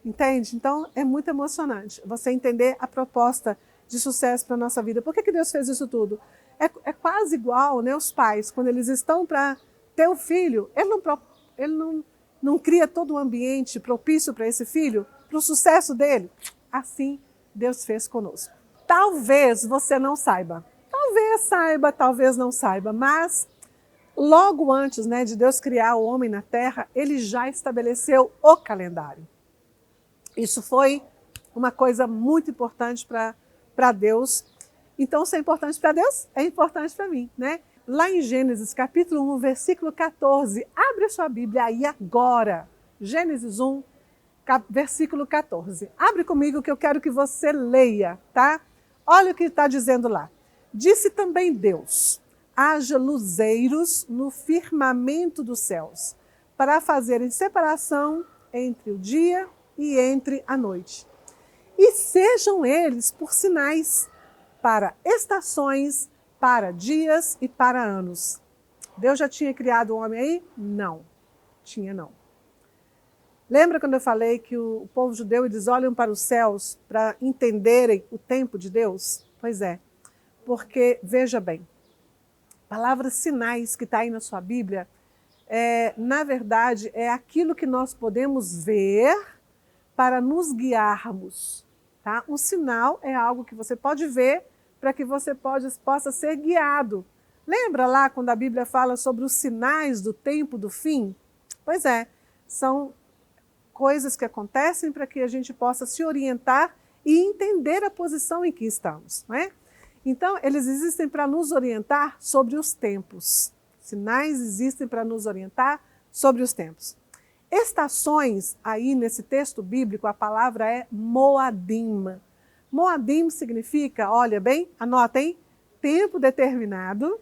Entende? Então, é muito emocionante você entender a proposta de sucesso para a nossa vida. Por que Deus fez isso tudo? É quase igual, né, os pais, quando eles estão para ter o filho, ele não cria todo um ambiente propício para esse filho, para o sucesso dele. Assim, Deus fez conosco. Talvez você não saiba. Talvez saiba, talvez não saiba, mas logo antes, né, de Deus criar o homem na terra, ele já estabeleceu o calendário. Isso foi uma coisa muito importante para Deus. Então, se é importante para Deus, é importante para mim, né? Lá em Gênesis, capítulo 1, versículo 14, abre a sua Bíblia aí agora. Gênesis 1, versículo 14. Abre comigo que eu quero que você leia, tá? Olha o que está dizendo lá. Disse também Deus: haja luzeiros no firmamento dos céus, para fazerem separação entre o dia e entre a noite. E sejam eles por sinais, para estações, para dias e para anos. Deus já tinha criado o homem aí? Não. Tinha não. Lembra quando eu falei que o povo judeu, eles olham para os céus para entenderem o tempo de Deus? Pois é. Porque, veja bem, a palavra sinais que está aí na sua Bíblia, na verdade, é aquilo que nós podemos ver para nos guiarmos. Tá? Um sinal é algo que você pode ver para que você possa ser guiado. Lembra lá quando a Bíblia fala sobre os sinais do tempo do fim? Pois é, são coisas que acontecem para que a gente possa se orientar e entender a posição em que estamos. Não é? Então, eles existem para nos orientar sobre os tempos. Sinais existem para nos orientar sobre os tempos. Estações, aí nesse texto bíblico, a palavra é Moadim. Moadim significa, olha bem, anotem, tempo determinado,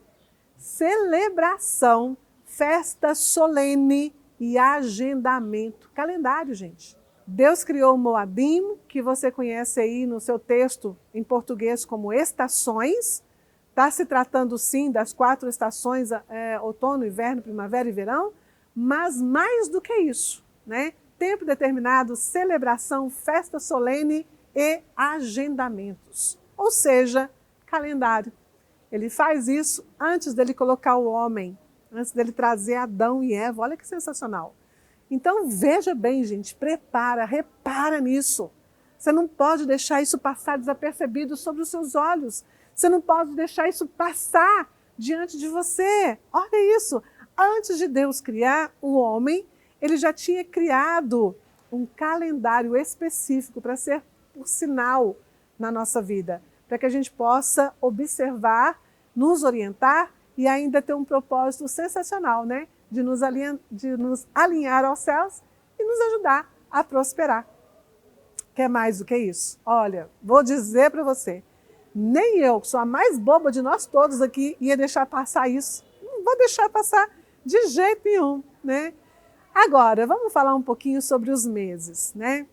celebração, festa solene e agendamento. Calendário, gente. Deus criou o Moadim, que você conhece aí no seu texto em português como estações. Está se tratando sim das 4 estações, outono, inverno, primavera e verão, mas mais do que isso, né? Tempo determinado, celebração, festa solene e agendamentos. Ou seja, calendário. Ele faz isso antes dele colocar o homem, antes dele trazer Adão e Eva. Olha que sensacional. Então, veja bem, gente, repara nisso. Você não pode deixar isso passar desapercebido sobre os seus olhos. Você não pode deixar isso passar diante de você. Olha isso. Antes de Deus criar o homem, ele já tinha criado um calendário específico para ser por sinal na nossa vida, para que a gente possa observar, nos orientar e ainda ter um propósito sensacional, né? De nos alinhar aos céus e nos ajudar a prosperar. Quer mais do que isso? Olha, vou dizer para você, nem eu, que sou a mais boba de nós todos aqui, ia deixar passar isso. Não vou deixar passar de jeito nenhum, né? Agora, vamos falar um pouquinho sobre os meses, né?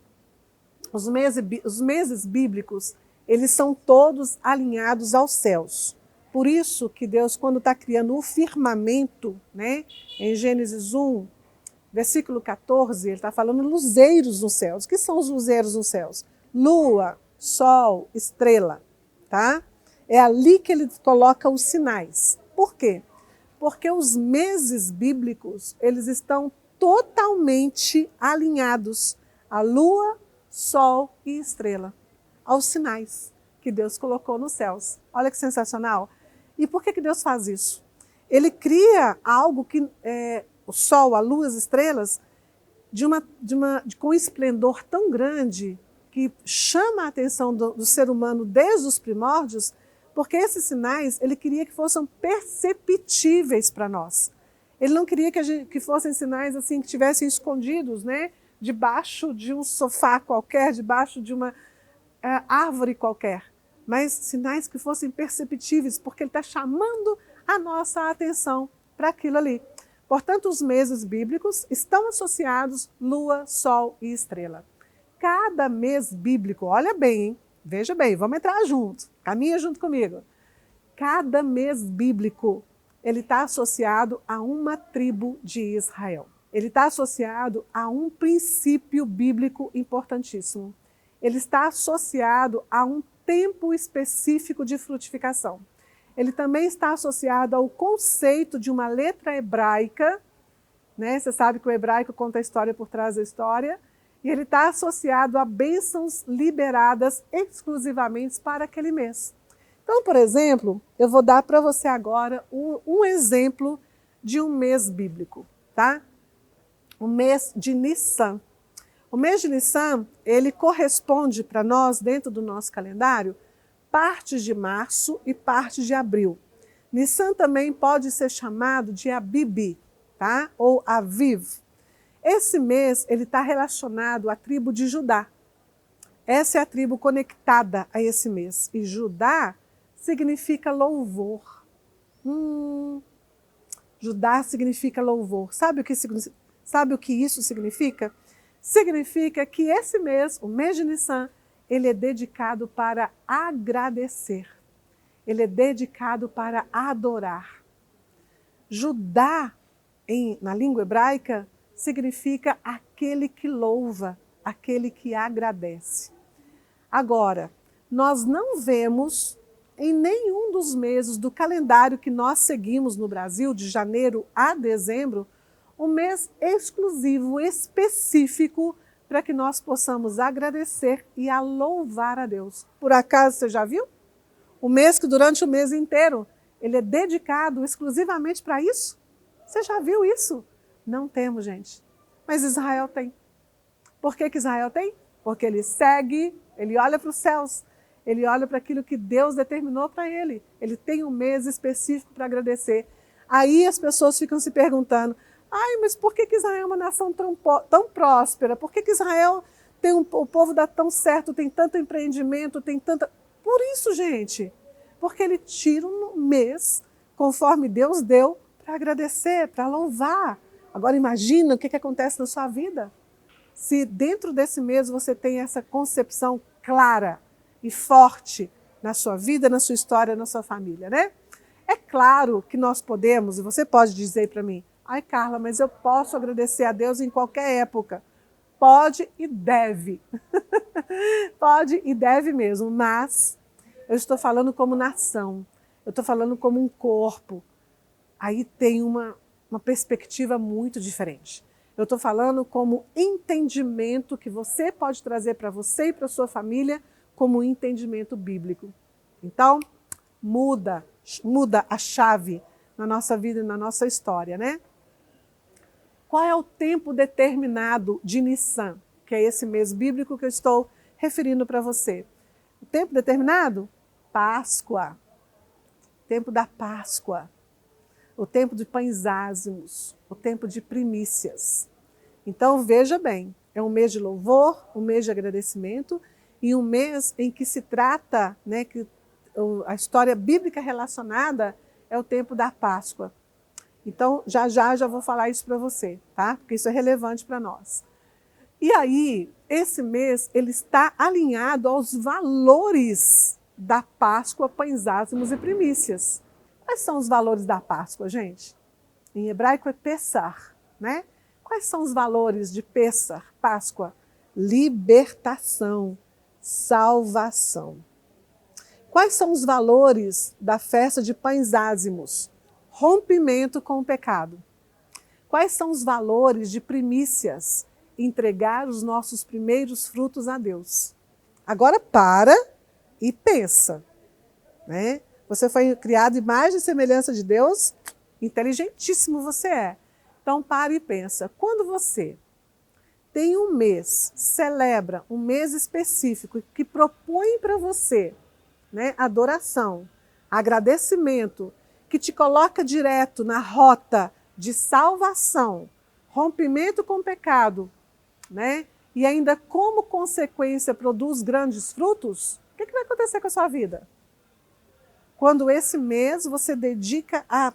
Os meses bíblicos, eles são todos alinhados aos céus. Por isso que Deus, quando está criando o firmamento, né? Em Gênesis 1, versículo 14, ele está falando luzeiros nos céus. O que são os luzeiros nos céus? Lua, sol, estrela, tá? É ali que ele coloca os sinais. Por quê? Porque os meses bíblicos, eles estão totalmente alinhados à lua, sol e estrela, aos sinais que Deus colocou nos céus. Olha que sensacional. E por que Deus faz isso? Ele cria algo que o sol, a lua, as estrelas, com um esplendor tão grande que chama a atenção do ser humano desde os primórdios, porque esses sinais, ele queria que fossem perceptíveis para nós. Ele não queria que fossem sinais assim que estivessem escondidos, né? Debaixo de um sofá qualquer, debaixo de uma árvore qualquer. Mas sinais que fossem perceptíveis, porque ele está chamando a nossa atenção para aquilo ali. Portanto, os meses bíblicos estão associados lua, sol e estrela. Cada mês bíblico, olha bem, hein? Veja bem, vamos entrar junto, caminha junto comigo. Cada mês bíblico ele está associado a uma tribo de Israel. Ele está associado a um princípio bíblico importantíssimo. Ele está associado a um tempo específico de frutificação. Ele também está associado ao conceito de uma letra hebraica, né? Você sabe que o hebraico conta a história por trás da história, e ele está associado a bênçãos liberadas exclusivamente para aquele mês. Então, por exemplo, eu vou dar para você agora um exemplo de um mês bíblico, tá? O mês de Nissan. O mês de Nissan, ele corresponde para nós, dentro do nosso calendário, partes de março e partes de abril. Nissan também pode ser chamado de Abib, tá? Ou Aviv. Esse mês, ele está relacionado à tribo de Judá. Essa é a tribo conectada a esse mês. E Judá significa louvor. Judá significa louvor. Sabe o que isso significa? Significa que esse mês, o mês de Nissan, ele é dedicado para agradecer. Ele é dedicado para adorar. Judá, na língua hebraica, significa aquele que louva, aquele que agradece. Agora, nós não vemos em nenhum dos meses do calendário que nós seguimos no Brasil, de janeiro a dezembro, um mês exclusivo, específico, para que nós possamos agradecer e a louvar a Deus. Por acaso você já viu? O mês que durante o mês inteiro ele é dedicado exclusivamente para isso? Você já viu isso? Não temos, gente. Mas Israel tem. Por que Israel tem? Porque ele segue, ele olha para os céus, ele olha para aquilo que Deus determinou para ele. Ele tem um mês específico para agradecer. Aí as pessoas ficam se perguntando, mas por que Israel é uma nação tão próspera? Por que Israel tem o povo dá tão certo, tem tanto empreendimento, tem tanta... Por isso, gente, porque ele tira um mês, conforme Deus deu, para agradecer, para louvar. Agora imagina o que acontece na sua vida. Se dentro desse mês você tem essa concepção clara e forte na sua vida, na sua história, na sua família, né? É claro que nós podemos, e você pode dizer para mim, Carla, mas eu posso agradecer a Deus em qualquer época. Pode e deve. Pode e deve mesmo, mas eu estou falando como nação, eu estou falando como um corpo. Aí tem uma perspectiva muito diferente. Eu estou falando como entendimento que você pode trazer para você e para a sua família como entendimento bíblico. Então, muda a chave na nossa vida e na nossa história, né? Qual é o tempo determinado de Nissan, que é esse mês bíblico que eu estou referindo para você? O tempo determinado? Páscoa. Tempo da Páscoa. O tempo de pães ázimos, o tempo de primícias. Então, veja bem, é um mês de louvor, um mês de agradecimento e um mês em que se trata, né, que a história bíblica relacionada é o tempo da Páscoa. Então, já vou falar isso para você, tá? Porque isso é relevante para nós. E aí, esse mês, ele está alinhado aos valores da Páscoa, pães ázimos e primícias. Quais são os valores da Páscoa, gente? Em hebraico é Pessar, né? Quais são os valores de Pessar, Páscoa? Libertação, salvação. Quais são os valores da festa de pães ázimos? Rompimento com o pecado. Quais são os valores de primícias? Entregar os nossos primeiros frutos a Deus. Agora para e pensa, né? Você foi criado em imagem e semelhança de Deus, inteligentíssimo você é. Então para e pensa, quando você tem um mês, celebra um mês específico que propõe para você, né, adoração, agradecimento, que te coloca direto na rota de salvação, rompimento com o pecado, né? E ainda como consequência produz grandes frutos, o que vai acontecer com a sua vida? Quando esse mês você dedica a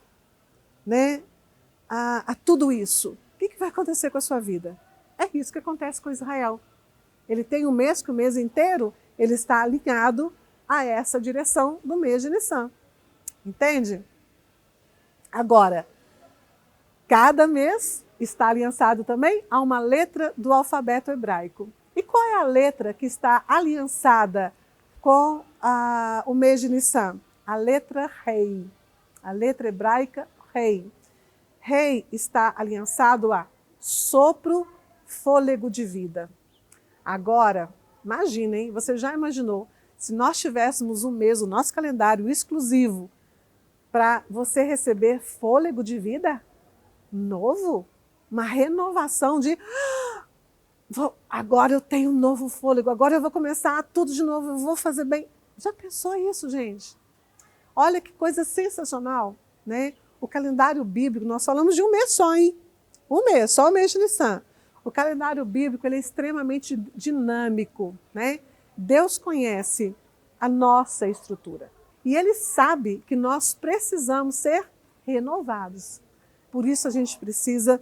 tudo isso, o que vai acontecer com a sua vida? É isso que acontece com Israel. Ele tem um mês que o mês inteiro ele está alinhado a essa direção do mês de Nissan. Entende? Agora, cada mês está aliançado também a uma letra do alfabeto hebraico. E qual é a letra que está aliançada com o mês de Nissan? A letra Rei. A letra hebraica Rei. Rei está aliançado a sopro, fôlego de vida. Agora, imaginem, você já imaginou, se nós tivéssemos um mês, o nosso calendário exclusivo, para você receber fôlego de vida novo? Uma renovação de agora eu tenho um novo fôlego, agora eu vou começar tudo de novo, eu vou fazer bem. Já pensou isso, gente? Olha que coisa sensacional, né? O calendário bíblico, nós falamos de um mês só, hein? Um mês, só o mês de Nissan. O calendário bíblico ele é extremamente dinâmico, né? Deus conhece a nossa estrutura e Ele sabe que nós precisamos ser renovados. Por isso a gente precisa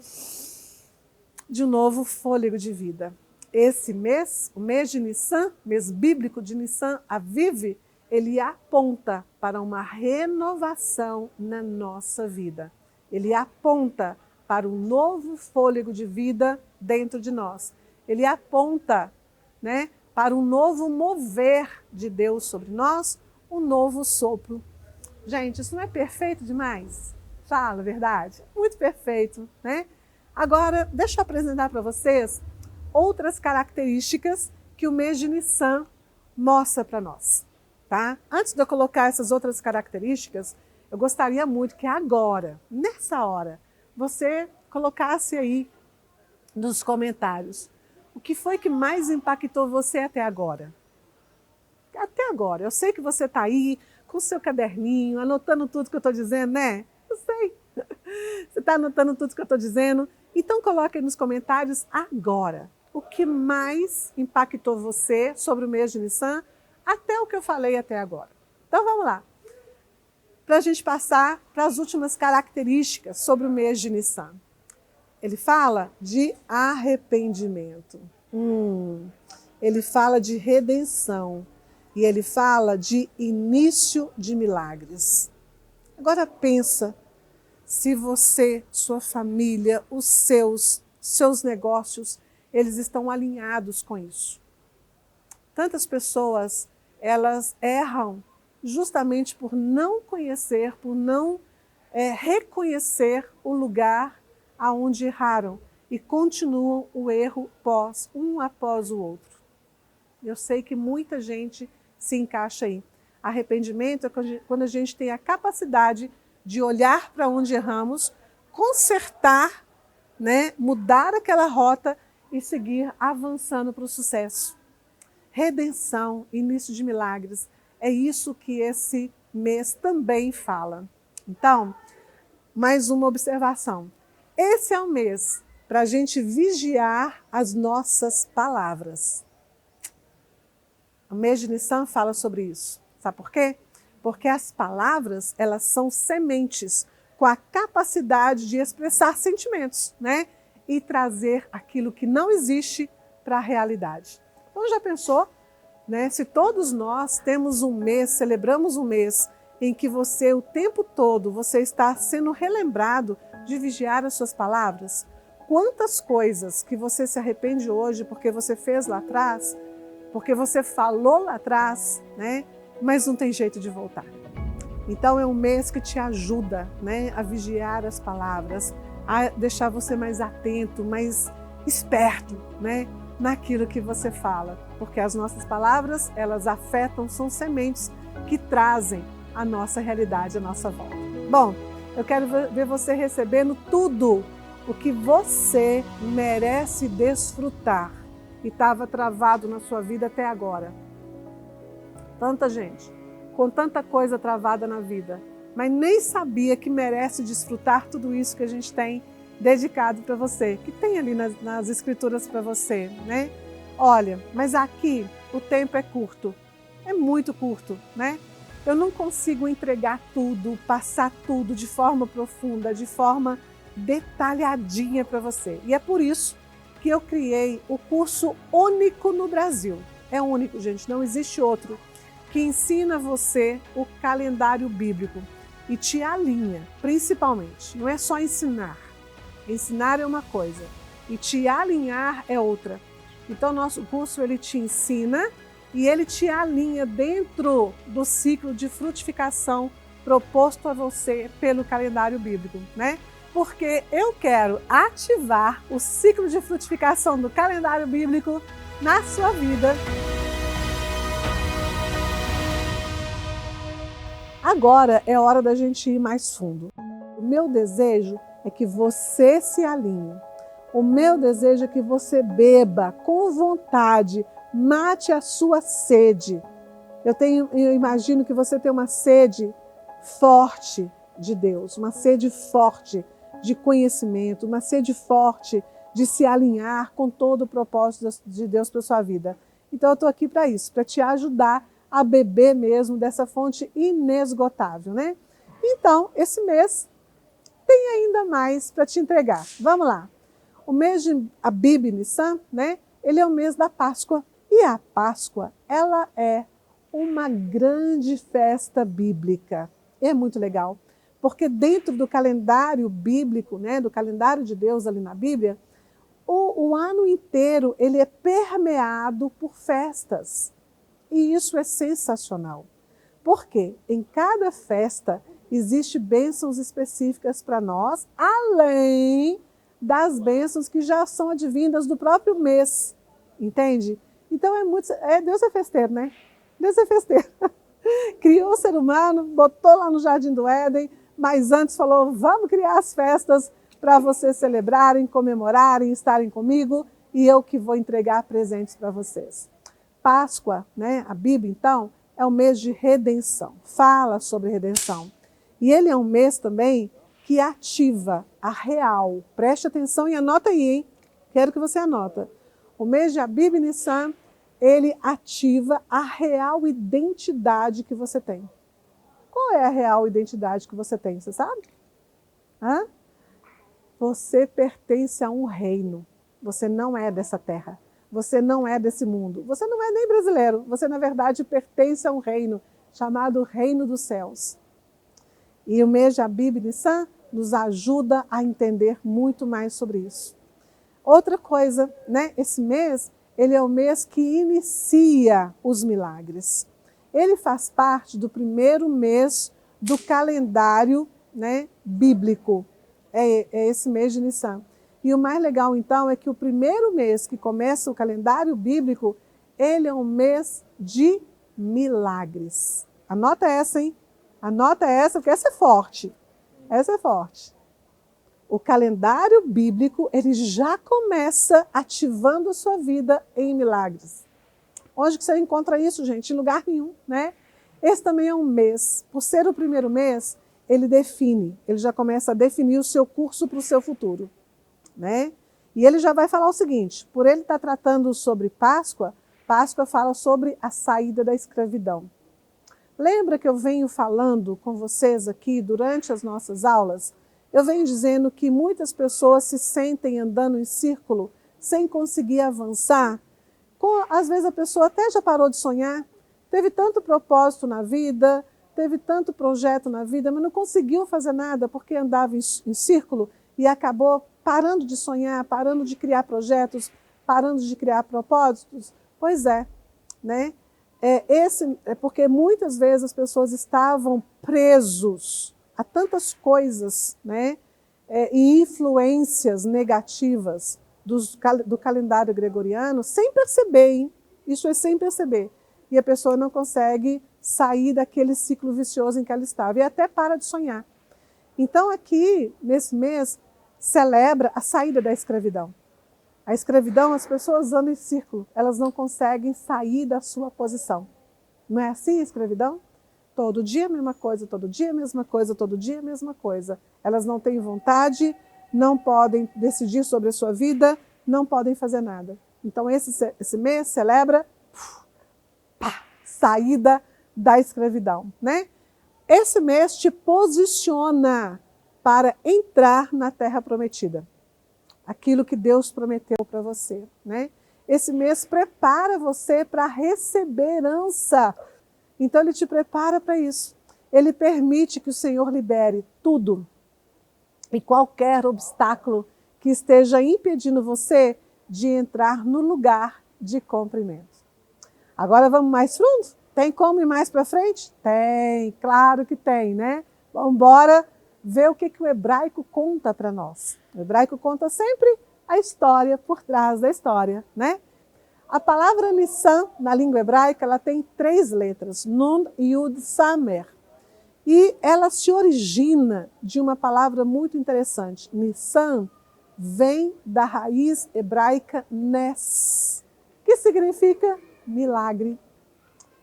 de um novo fôlego de vida. Esse mês, o mês de Nissan, mês bíblico de Nissan, Aviv, ele aponta para uma renovação na nossa vida. Ele aponta para um novo fôlego de vida dentro de nós. Ele aponta, né, para um novo mover de Deus sobre nós, um novo sopro. Gente, isso não é perfeito demais? Fala a verdade? Muito perfeito, né? Agora, deixa eu apresentar para vocês outras características que o mês de Nissan mostra para nós, tá? Antes de eu colocar essas outras características, eu gostaria muito que agora, nessa hora, você colocasse aí nos comentários o que foi que mais impactou você até agora. Até agora. Eu sei que você está aí com o seu caderninho, anotando tudo que eu estou dizendo, né? Eu sei. Você está anotando tudo que eu estou dizendo. Então coloque aí nos comentários agora o que mais impactou você sobre o mês de Nissan, até o que eu falei até agora. Então vamos lá. Para a gente passar para as últimas características sobre o mês de Nissan. Ele fala de arrependimento. Ele fala de redenção. E ele fala de início de milagres. Agora pensa se você, sua família, os seus negócios, eles estão alinhados com isso. Tantas pessoas, elas erram justamente por não conhecer, por não reconhecer o lugar aonde erraram e continuam o erro um após o outro. Eu sei que muita gente se encaixa aí. Arrependimento é quando a gente tem a capacidade de olhar para onde erramos, consertar, né, mudar aquela rota e seguir avançando para o sucesso. Redenção, início de milagres, é isso que esse mês também fala. Então, mais uma observação. Esse é o mês para a gente vigiar as nossas palavras. O mês de Nissan fala sobre isso. Sabe por quê? Porque as palavras, elas são sementes com a capacidade de expressar sentimentos, né? E trazer aquilo que não existe para a realidade. Então já pensou, né? Se todos nós temos um mês, celebramos um mês em que você, o tempo todo, você está sendo relembrado de vigiar as suas palavras? Quantas coisas que você se arrepende hoje porque você fez lá atrás, porque você falou lá atrás, né? Mas não tem jeito de voltar. Então é um mês que te ajuda, né, a vigiar as palavras, a deixar você mais atento, mais esperto, né, naquilo que você fala. Porque as nossas palavras, elas afetam, são sementes que trazem a nossa realidade, a nossa volta. Bom, eu quero ver você recebendo tudo o que você merece desfrutar e estava travado na sua vida até agora. Tanta gente, com tanta coisa travada na vida, mas nem sabia que merece desfrutar tudo isso que a gente tem dedicado para você, que tem ali nas escrituras para você, né? Olha, mas aqui o tempo é curto, é muito curto, né? Eu não consigo entregar tudo, passar tudo de forma profunda, de forma detalhadinha para você. E é por isso que eu criei o curso único no Brasil. É único, gente, não existe outro, que ensina você o calendário bíblico. e te alinha, principalmente. Não é só ensinar. Ensinar é uma coisa e te alinhar é outra. Então, nosso curso ele te ensina e ele te alinha dentro do ciclo de frutificação proposto a você pelo calendário bíblico, né? Porque eu quero ativar o ciclo de frutificação do calendário bíblico na sua vida. Agora é hora da gente ir mais fundo. O meu desejo é que você se alinhe. O meu desejo é que você beba com vontade, mate a sua sede. Eu imagino que você tem uma sede forte de Deus, uma sede forte de conhecimento, uma sede forte de se alinhar com todo o propósito de Deus para a sua vida. Então eu estou aqui para isso, para te ajudar a beber mesmo dessa fonte inesgotável, né? Então, esse mês tem ainda mais para te entregar. Vamos lá. O mês de Abib Nissan, né? Ele é o mês da Páscoa. E a Páscoa, ela é uma grande festa bíblica. É muito legal, porque dentro do calendário bíblico, né, do calendário de Deus ali na Bíblia, o ano inteiro ele é permeado por festas. E isso é sensacional. Porque em cada festa existe bênçãos específicas para nós, além das bênçãos que já são advindas do próprio mês. Entende? Então Deus é festeiro, né? Deus é festeiro. Criou o ser humano, botou lá no Jardim do Éden, mas antes falou, vamos criar as festas para vocês celebrarem, comemorarem, estarem comigo, e eu que vou entregar presentes para vocês. Páscoa, né, a Bíblia, então, é um mês de redenção, fala sobre redenção. E ele é um mês também que ativa a real. Preste atenção e anota aí, hein? Quero que você anota. O mês de Abib Nissan, ele ativa a real identidade que você tem. Qual é a real identidade que você tem, você sabe? Hã? Você pertence a um reino. Você não é dessa terra. Você não é desse mundo. Você não é nem brasileiro. Você, na verdade, pertence a um reino chamado Reino dos Céus. E o mês de Abib Nissan nos ajuda a entender muito mais sobre isso. Outra coisa, né? Esse mês, ele é o mês que inicia os milagres. Ele faz parte do primeiro mês do calendário, né, bíblico. É esse mês de Nissan. E o mais legal, então, é que o primeiro mês que começa o calendário bíblico, ele é um mês de milagres. Anota essa, hein? Anota essa, porque essa é forte. Essa é forte. O calendário bíblico, ele já começa ativando a sua vida em milagres. Onde que você encontra isso, gente? Em lugar nenhum, né? Esse também é um mês. Por ser o primeiro mês, ele já começa a definir o seu curso para o seu futuro, né? E ele já vai falar o seguinte, por ele estar tratando sobre Páscoa, Páscoa fala sobre a saída da escravidão. Lembra que eu venho falando com vocês aqui durante as nossas aulas? Eu venho dizendo que muitas pessoas se sentem andando em círculo sem conseguir avançar. Às vezes a pessoa até já parou de sonhar, teve tanto propósito na vida, teve tanto projeto na vida, mas não conseguiu fazer nada porque andava em círculo e acabou parando de sonhar, parando de criar projetos, parando de criar propósitos. Pois é, né? É porque muitas vezes as pessoas estavam presos a tantas coisas, né? E influências negativas do calendário gregoriano, sem perceber, hein? Isso é sem perceber. E a pessoa não consegue sair daquele ciclo vicioso em que ela estava, e até para de sonhar. Então aqui, nesse mês, celebra a saída da escravidão. A escravidão, as pessoas andam em círculo, elas não conseguem sair da sua posição. Não é assim a escravidão? Todo dia a mesma coisa, todo dia a mesma coisa, todo dia a mesma coisa. Elas não têm vontade, não podem decidir sobre a sua vida, não podem fazer nada. Então esse mês celebra saída da escravidão, né? Esse mês te posiciona para entrar na terra prometida. Aquilo que Deus prometeu para você, né? Esse mês prepara você para receber herança. Então ele te prepara para isso. ele permite que o Senhor libere tudo e qualquer obstáculo que esteja impedindo você de entrar no lugar de cumprimento. Agora vamos mais fundo? Tem como ir mais para frente? Tem, claro que tem, né? Vamos embora ver o que o hebraico conta para nós. O hebraico conta sempre a história por trás da história, né? A palavra Nissan, na língua hebraica, ela tem 3 letras, Nun, Yud, Samer. E ela se origina de uma palavra muito interessante. Nissan vem da raiz hebraica Nes, que significa milagre.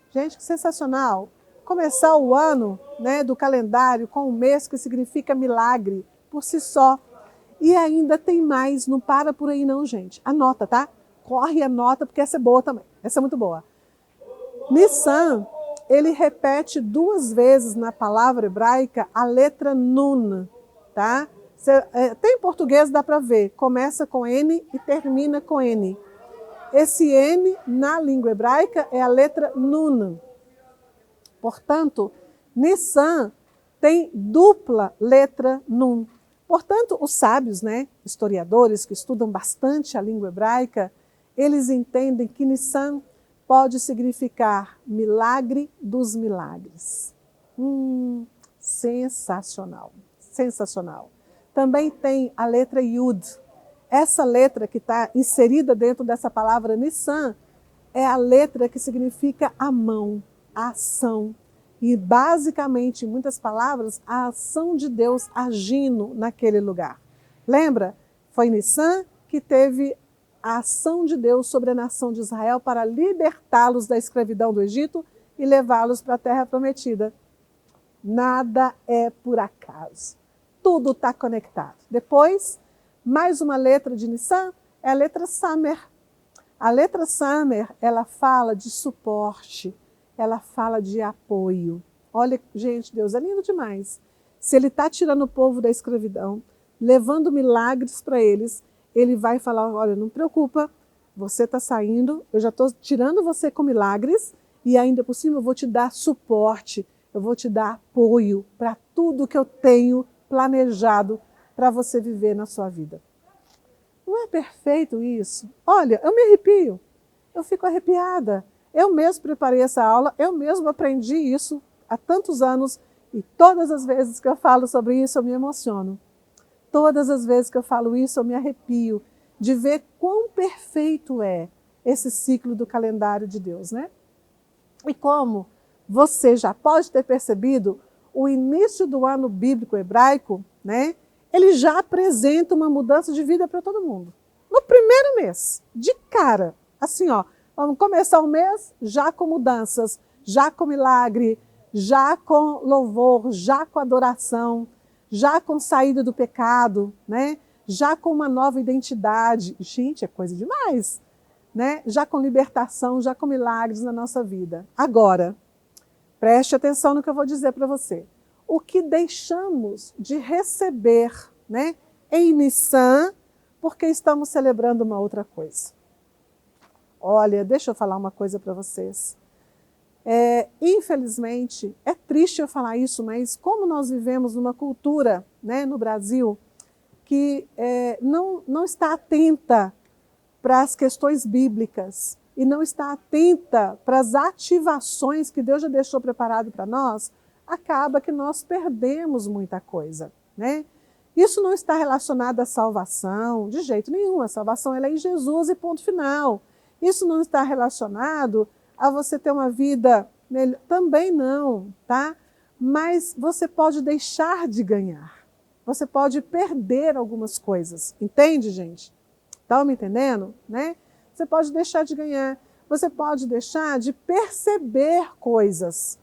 Gente, que sensacional! Começar o ano, né, do calendário com um mês que significa milagre por si só. E ainda tem mais, não para por aí não, gente. Anota, tá? Corre e anota, porque essa é boa também. Essa é muito boa. Nissan, ele repete 2 vezes na palavra hebraica a letra Nun, tá? Tem em português, dá para ver. Começa com N e termina com N. Esse N, na língua hebraica, é a letra Nun. Portanto, Nissan tem dupla letra Nun. Portanto, os sábios, né, historiadores que estudam bastante a língua hebraica, eles entendem que Nissan pode significar milagre dos milagres. Sensacional, sensacional. Também tem a letra Yud. Essa letra que está inserida dentro dessa palavra Nissan é a letra que significa a mão, a ação. E basicamente, em muitas palavras, a ação de Deus agindo naquele lugar. Lembra? Foi Nissan que teve a ação de Deus sobre a nação de Israel para libertá-los da escravidão do Egito e levá-los para a terra prometida. Nada é por acaso. Tudo está conectado. Depois, mais uma letra de Nissan é a letra Samer. A letra Samer, ela fala de suporte, ela fala de apoio. Olha, gente, Deus é lindo demais. Se Ele está tirando o povo da escravidão, levando milagres para eles, Ele vai falar, olha, não preocupa, você está saindo, eu já estou tirando você com milagres e ainda por cima eu vou te dar suporte, eu vou te dar apoio para tudo que eu tenho planejado para você viver na sua vida. Não é perfeito isso? Olha, eu me arrepio, eu fico arrepiada. Eu mesmo preparei essa aula, eu mesmo aprendi isso há tantos anos e todas as vezes que eu falo sobre isso eu me emociono. Todas as vezes que eu falo isso eu me arrepio de ver quão perfeito é esse ciclo do calendário de Deus, né? E como você já pode ter percebido, o início do ano bíblico hebraico, né? Ele já apresenta uma mudança de vida para todo mundo. No primeiro mês, de cara, assim, ó, vamos começar o mês já com mudanças, já com milagre, já com louvor, já com adoração, já com saída do pecado, né? Já com uma nova identidade. Gente, é coisa demais, né? Já com libertação, já com milagres na nossa vida. Agora, preste atenção no que eu vou dizer para você. O que deixamos de receber, né, em Nissan, porque estamos celebrando uma outra coisa. Olha, deixa eu falar uma coisa para vocês. Infelizmente, é triste eu falar isso, mas como nós vivemos numa cultura, né, no Brasil, que não está atenta para as questões bíblicas e não está atenta para as ativações que Deus já deixou preparado para nós, acaba que nós perdemos muita coisa, né? Isso não está relacionado à salvação, de jeito nenhum. A salvação ela é em Jesus e ponto final. Isso não está relacionado a você ter uma vida melhor, também não, tá? Mas você pode deixar de ganhar. Você pode perder algumas coisas. Entende, gente? Estão me entendendo? Né? Você pode deixar de ganhar. Você pode deixar de perceber coisas.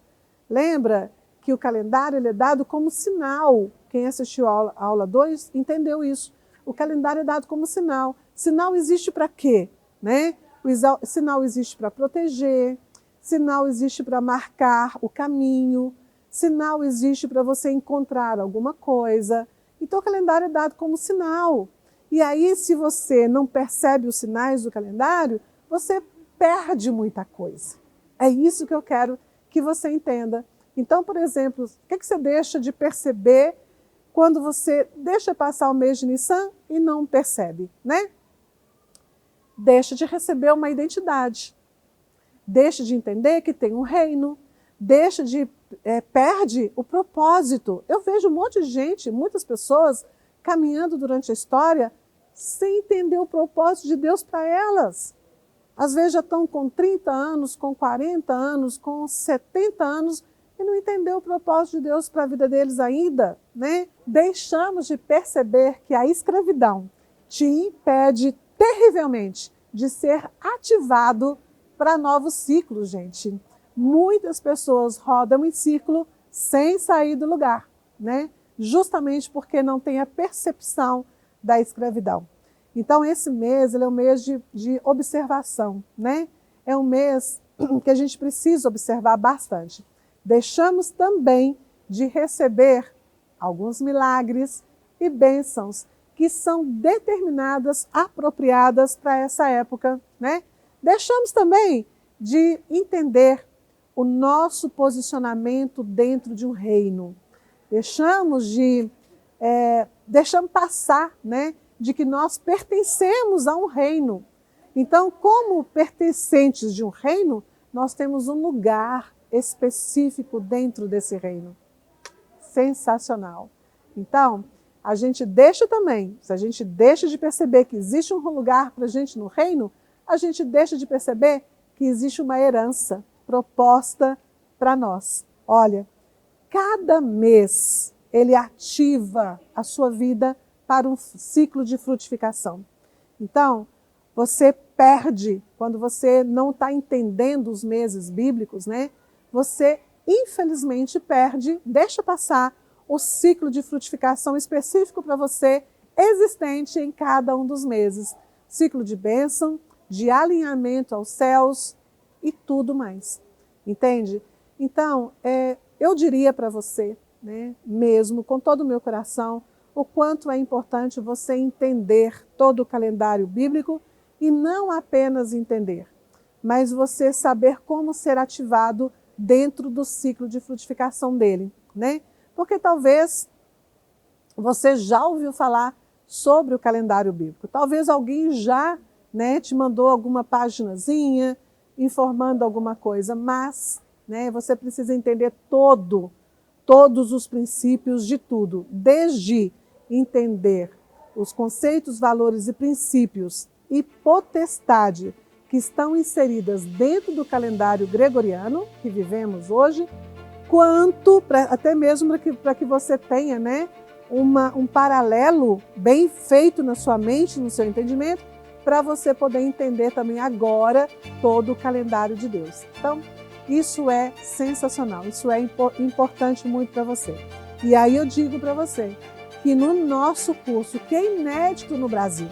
Lembra que o calendário ele é dado como sinal. Quem assistiu a aula 2 entendeu isso. O calendário é dado como sinal. Sinal existe para quê? Né? O sinal existe para proteger, sinal existe para marcar o caminho, sinal existe para você encontrar alguma coisa. Então o calendário é dado como sinal. E aí, se você não percebe os sinais do calendário, você perde muita coisa. É isso que eu quero que você entenda. Então, por exemplo, o que você deixa de perceber quando você deixa passar o mês de Nissan e não percebe, né? Deixa de receber uma identidade, deixa de entender que tem um reino, perde o propósito. Eu vejo um monte de gente, muitas pessoas caminhando durante a história sem entender o propósito de Deus para elas. Às vezes já estão com 30 anos, com 40 anos, com 70 anos e não entendeu o propósito de Deus para a vida deles ainda, né? Deixamos de perceber que a escravidão te impede terrivelmente de ser ativado para novos ciclos, gente. Muitas pessoas rodam em ciclo sem sair do lugar, né? Justamente porque não tem a percepção da escravidão. Então, esse mês ele é um mês de observação, né? É um mês que a gente precisa observar bastante. Deixamos também de receber alguns milagres e bênçãos que são determinadas, apropriadas para essa época, né? Deixamos também de entender o nosso posicionamento dentro de um reino. Deixamos passar, né, de que nós pertencemos a um reino. Então, como pertencentes de um reino, nós temos um lugar específico dentro desse reino. Sensacional. Então, a gente deixa também, se a gente deixa de perceber que existe um lugar para a gente no reino, a gente deixa de perceber que existe uma herança proposta para nós. Olha, cada mês ele ativa a sua vida para um ciclo de frutificação. Então, você perde quando você não está entendendo os meses bíblicos, né? Você, infelizmente, perde, deixa passar o ciclo de frutificação específico para você, existente em cada um dos meses. Ciclo de bênção, de alinhamento aos céus e tudo mais. Entende? Então, eu diria para você, né, mesmo com todo o meu coração, o quanto é importante você entender todo o calendário bíblico e não apenas entender, mas você saber como ser ativado dentro do ciclo de frutificação dele, né? Porque talvez você já ouviu falar sobre o calendário bíblico, talvez alguém já, né, te mandou alguma paginazinha informando alguma coisa, mas, né, você precisa entender todos os princípios de tudo, desde entender os conceitos, valores e princípios e potestade que estão inseridas dentro do calendário gregoriano que vivemos hoje, quanto até mesmo para que você tenha, né, um paralelo bem feito na sua mente, no seu entendimento, para você poder entender também agora todo o calendário de Deus. Então, isso é sensacional, isso é importante muito para você. E aí eu digo para você que no nosso curso, que é inédito no Brasil,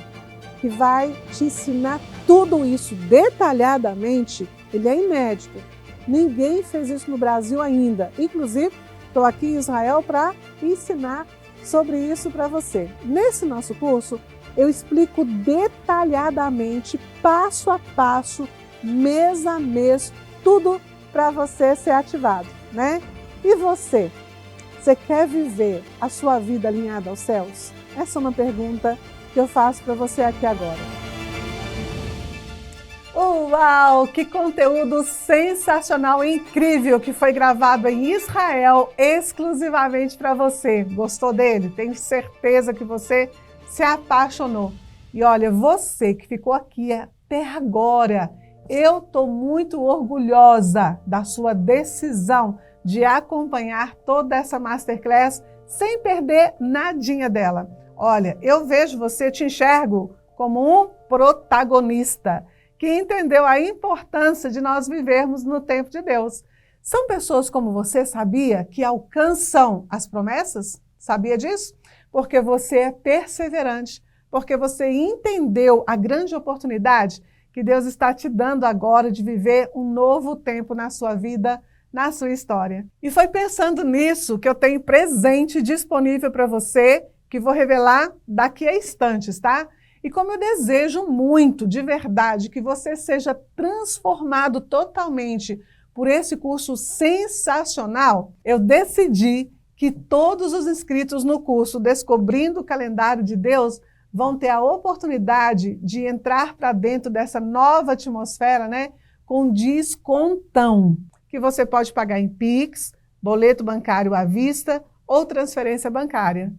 que vai te ensinar tudo isso detalhadamente, ele é inédito. Ninguém fez isso no Brasil ainda. Inclusive, estou aqui em Israel para ensinar sobre isso para você. Nesse nosso curso, eu explico detalhadamente, passo a passo, mês a mês, tudo para você ser ativado, né? E você? Você quer viver a sua vida alinhada aos céus? Essa é uma pergunta que eu faço para você aqui agora. Uau, que conteúdo sensacional e incrível que foi gravado em Israel exclusivamente para você. Gostou dele? Tenho certeza que você se apaixonou. E olha, você que ficou aqui até agora, eu estou muito orgulhosa da sua decisão de acompanhar toda essa Masterclass sem perder nadinha dela. Olha, eu vejo você, te enxergo como um protagonista que entendeu a importância de nós vivermos no tempo de Deus. São pessoas como você, sabia, que alcançam as promessas? Sabia disso? Porque você é perseverante, porque você entendeu a grande oportunidade que Deus está te dando agora de viver um novo tempo na sua vida, na sua história. E foi pensando nisso que eu tenho presente disponível para você, que vou revelar daqui a instantes, tá? E como eu desejo muito, de verdade, que você seja transformado totalmente por esse curso sensacional, eu decidi que todos os inscritos no curso Descobrindo o Calendário de Deus vão ter a oportunidade de entrar para dentro dessa nova atmosfera, né, com descontão, que você pode pagar em Pix, boleto bancário à vista ou transferência bancária.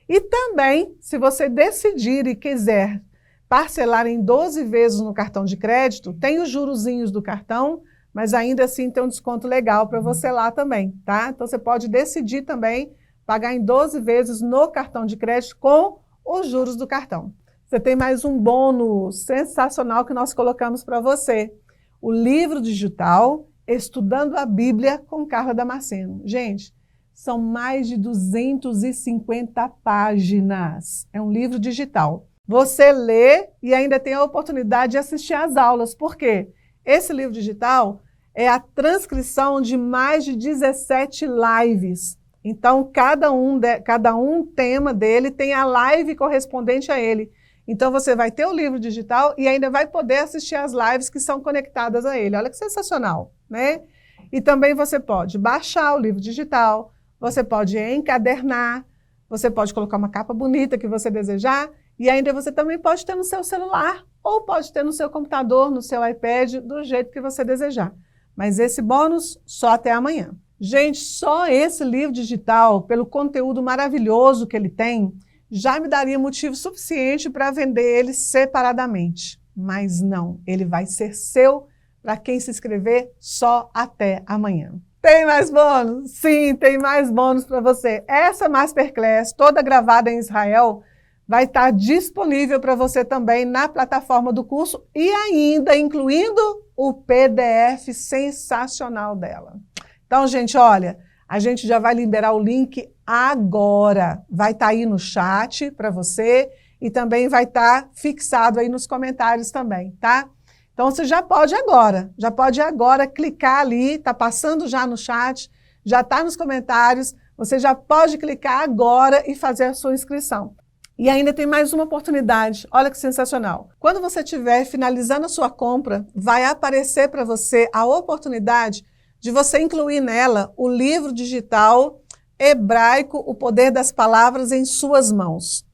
E também, se você decidir e quiser parcelar em 12 vezes no cartão de crédito, tem os jurozinhos do cartão, mas ainda assim tem um desconto legal para você lá também, tá? Então você pode decidir também pagar em 12 vezes no cartão de crédito com os juros do cartão. Você tem mais um bônus sensacional que nós colocamos para você. O livro digital Estudando a Bíblia com Carla Damasceno. Gente, são mais de 250 páginas. É um livro digital. Você lê e ainda tem a oportunidade de assistir às aulas. Por quê? Esse livro digital é a transcrição de mais de 17 lives. Então, cada um tema dele tem a live correspondente a ele. Então, você vai ter o livro digital e ainda vai poder assistir às lives que são conectadas a ele. Olha que sensacional, né? E também você pode baixar o livro digital, você pode encadernar, você pode colocar uma capa bonita que você desejar e ainda você também pode ter no seu celular ou pode ter no seu computador, no seu iPad, do jeito que você desejar. Mas esse bônus só até amanhã. Gente, só esse livro digital, pelo conteúdo maravilhoso que ele tem, já me daria motivo suficiente para vender ele separadamente. Mas não, ele vai ser seu para quem se inscrever só até amanhã. Tem mais bônus? Sim, tem mais bônus para você. Essa Masterclass, toda gravada em Israel, vai estar disponível para você também na plataforma do curso e ainda incluindo o PDF sensacional dela. Então, gente, olha, a gente já vai liberar o link agora. Vai estar aí no chat para você e também vai estar fixado aí nos comentários também, tá? Então, você já pode agora clicar ali, está passando já no chat, já está nos comentários, você já pode clicar agora e fazer a sua inscrição. E ainda tem mais uma oportunidade, olha que sensacional. Quando você estiver finalizando a sua compra, vai aparecer para você a oportunidade de você incluir nela o livro digital hebraico, O Poder das Palavras em Suas Mãos,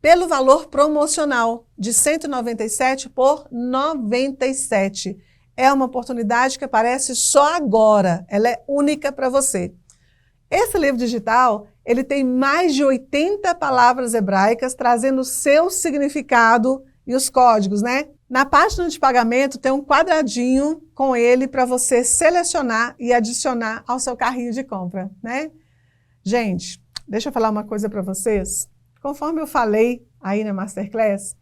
pelo valor promocional de R$ 197 por R$ 97. É uma oportunidade que aparece só agora, ela é única para você. Esse livro digital, ele tem mais de 80 palavras hebraicas, trazendo o seu significado e os códigos, né? Na página de pagamento tem um quadradinho com ele para você selecionar e adicionar ao seu carrinho de compra, né? Gente, deixa eu falar uma coisa para vocês. Conforme eu falei aí na Masterclass,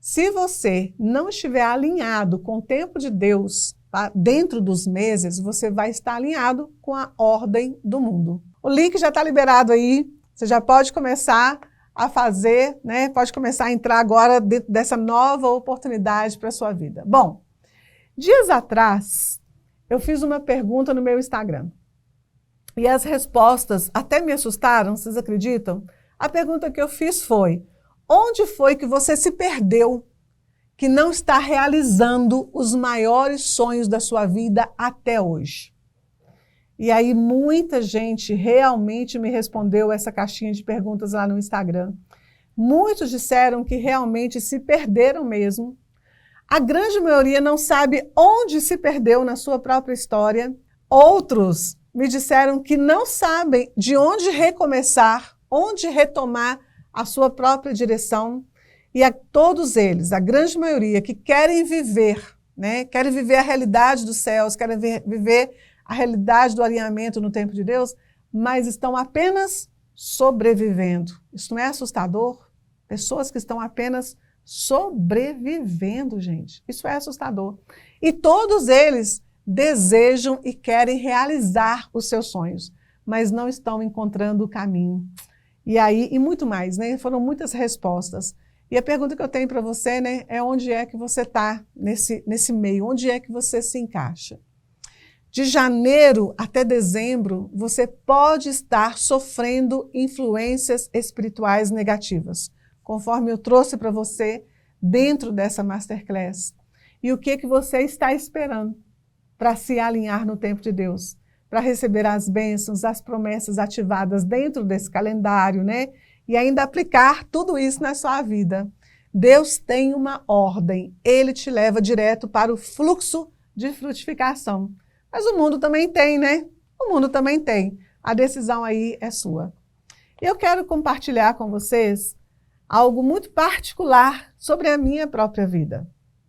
se você não estiver alinhado com o tempo de Deus, tá? Dentro dos meses, você vai estar alinhado com a ordem do mundo. O link já está liberado aí, você já pode começar a fazer, né? Pode começar a entrar agora dentro dessa nova oportunidade para a sua vida. Bom, dias atrás, eu fiz uma pergunta no meu Instagram. E as respostas até me assustaram, vocês acreditam? A pergunta que eu fiz foi: onde foi que você se perdeu, que não está realizando os maiores sonhos da sua vida até hoje? E aí muita gente realmente me respondeu essa caixinha de perguntas lá no Instagram. Muitos disseram que realmente se perderam mesmo. A grande maioria não sabe onde se perdeu na sua própria história. Outros me disseram que não sabem de onde recomeçar, onde retomar a sua própria direção. E a todos eles, a grande maioria, que querem viver, né? Querem viver a realidade dos céus, querem viver a realidade do alinhamento no tempo de Deus, mas estão apenas sobrevivendo. Isso não é assustador? Pessoas que estão apenas sobrevivendo, gente. Isso é assustador. E todos eles desejam e querem realizar os seus sonhos, mas não estão encontrando o caminho. E aí, e muito mais, né? Foram muitas respostas. E a pergunta que eu tenho para você, né, é onde é que você está nesse meio? Onde é que você se encaixa? De janeiro até dezembro, você pode estar sofrendo influências espirituais negativas, conforme eu trouxe para você dentro dessa Masterclass. E o que você está esperando? para se alinhar no tempo de Deus, para receber as bênçãos, as promessas ativadas dentro desse calendário, né? E ainda aplicar tudo isso na sua vida. Deus tem uma ordem, Ele te leva direto para o fluxo de frutificação. Mas o mundo também tem, né? O mundo também tem. A decisão aí é sua. Eu quero compartilhar com vocês algo muito particular sobre a minha própria vida.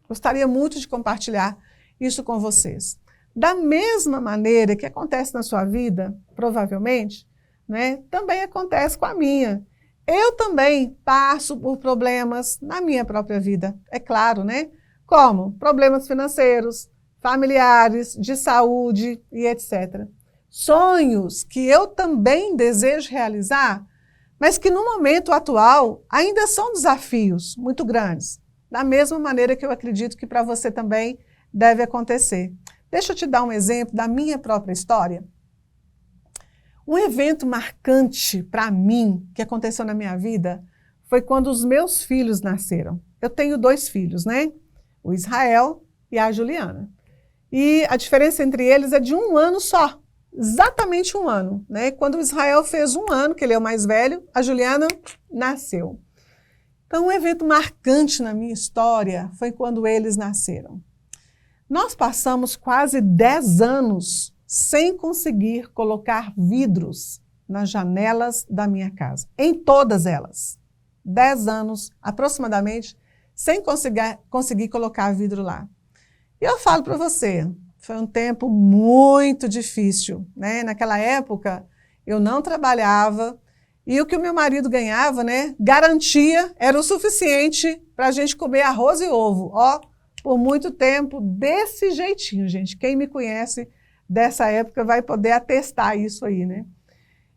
Gostaria muito de compartilhar isso com vocês. Da mesma maneira que acontece na sua vida, provavelmente, né, também acontece com a minha. Eu também passo por problemas na minha própria vida, é claro, né? Como problemas financeiros, familiares, de saúde e etc. Sonhos que eu também desejo realizar, mas que no momento atual ainda são desafios muito grandes. Da mesma maneira que eu acredito que para você também deve acontecer. Deixa eu te dar um exemplo da minha própria história. Um evento marcante para mim, que aconteceu na minha vida, foi quando os meus filhos nasceram. Eu tenho 2 filhos, né? O Israel e a Juliana. E a diferença entre eles é de 1 ano só. Exatamente 1 ano, né? Quando o Israel fez 1 ano, que ele é o mais velho, a Juliana nasceu. Então, um evento marcante na minha história foi quando eles nasceram. Nós passamos quase 10 anos sem conseguir colocar vidros nas janelas da minha casa, em todas elas. 10 anos, aproximadamente, sem conseguir colocar vidro lá. E eu falo para você, foi um tempo muito difícil, né? Naquela época, eu não trabalhava e o que o meu marido ganhava, né, garantia, era o suficiente para a gente comer arroz e ovo, ó, por muito tempo, desse jeitinho, gente. Quem me conhece dessa época vai poder atestar isso aí, né?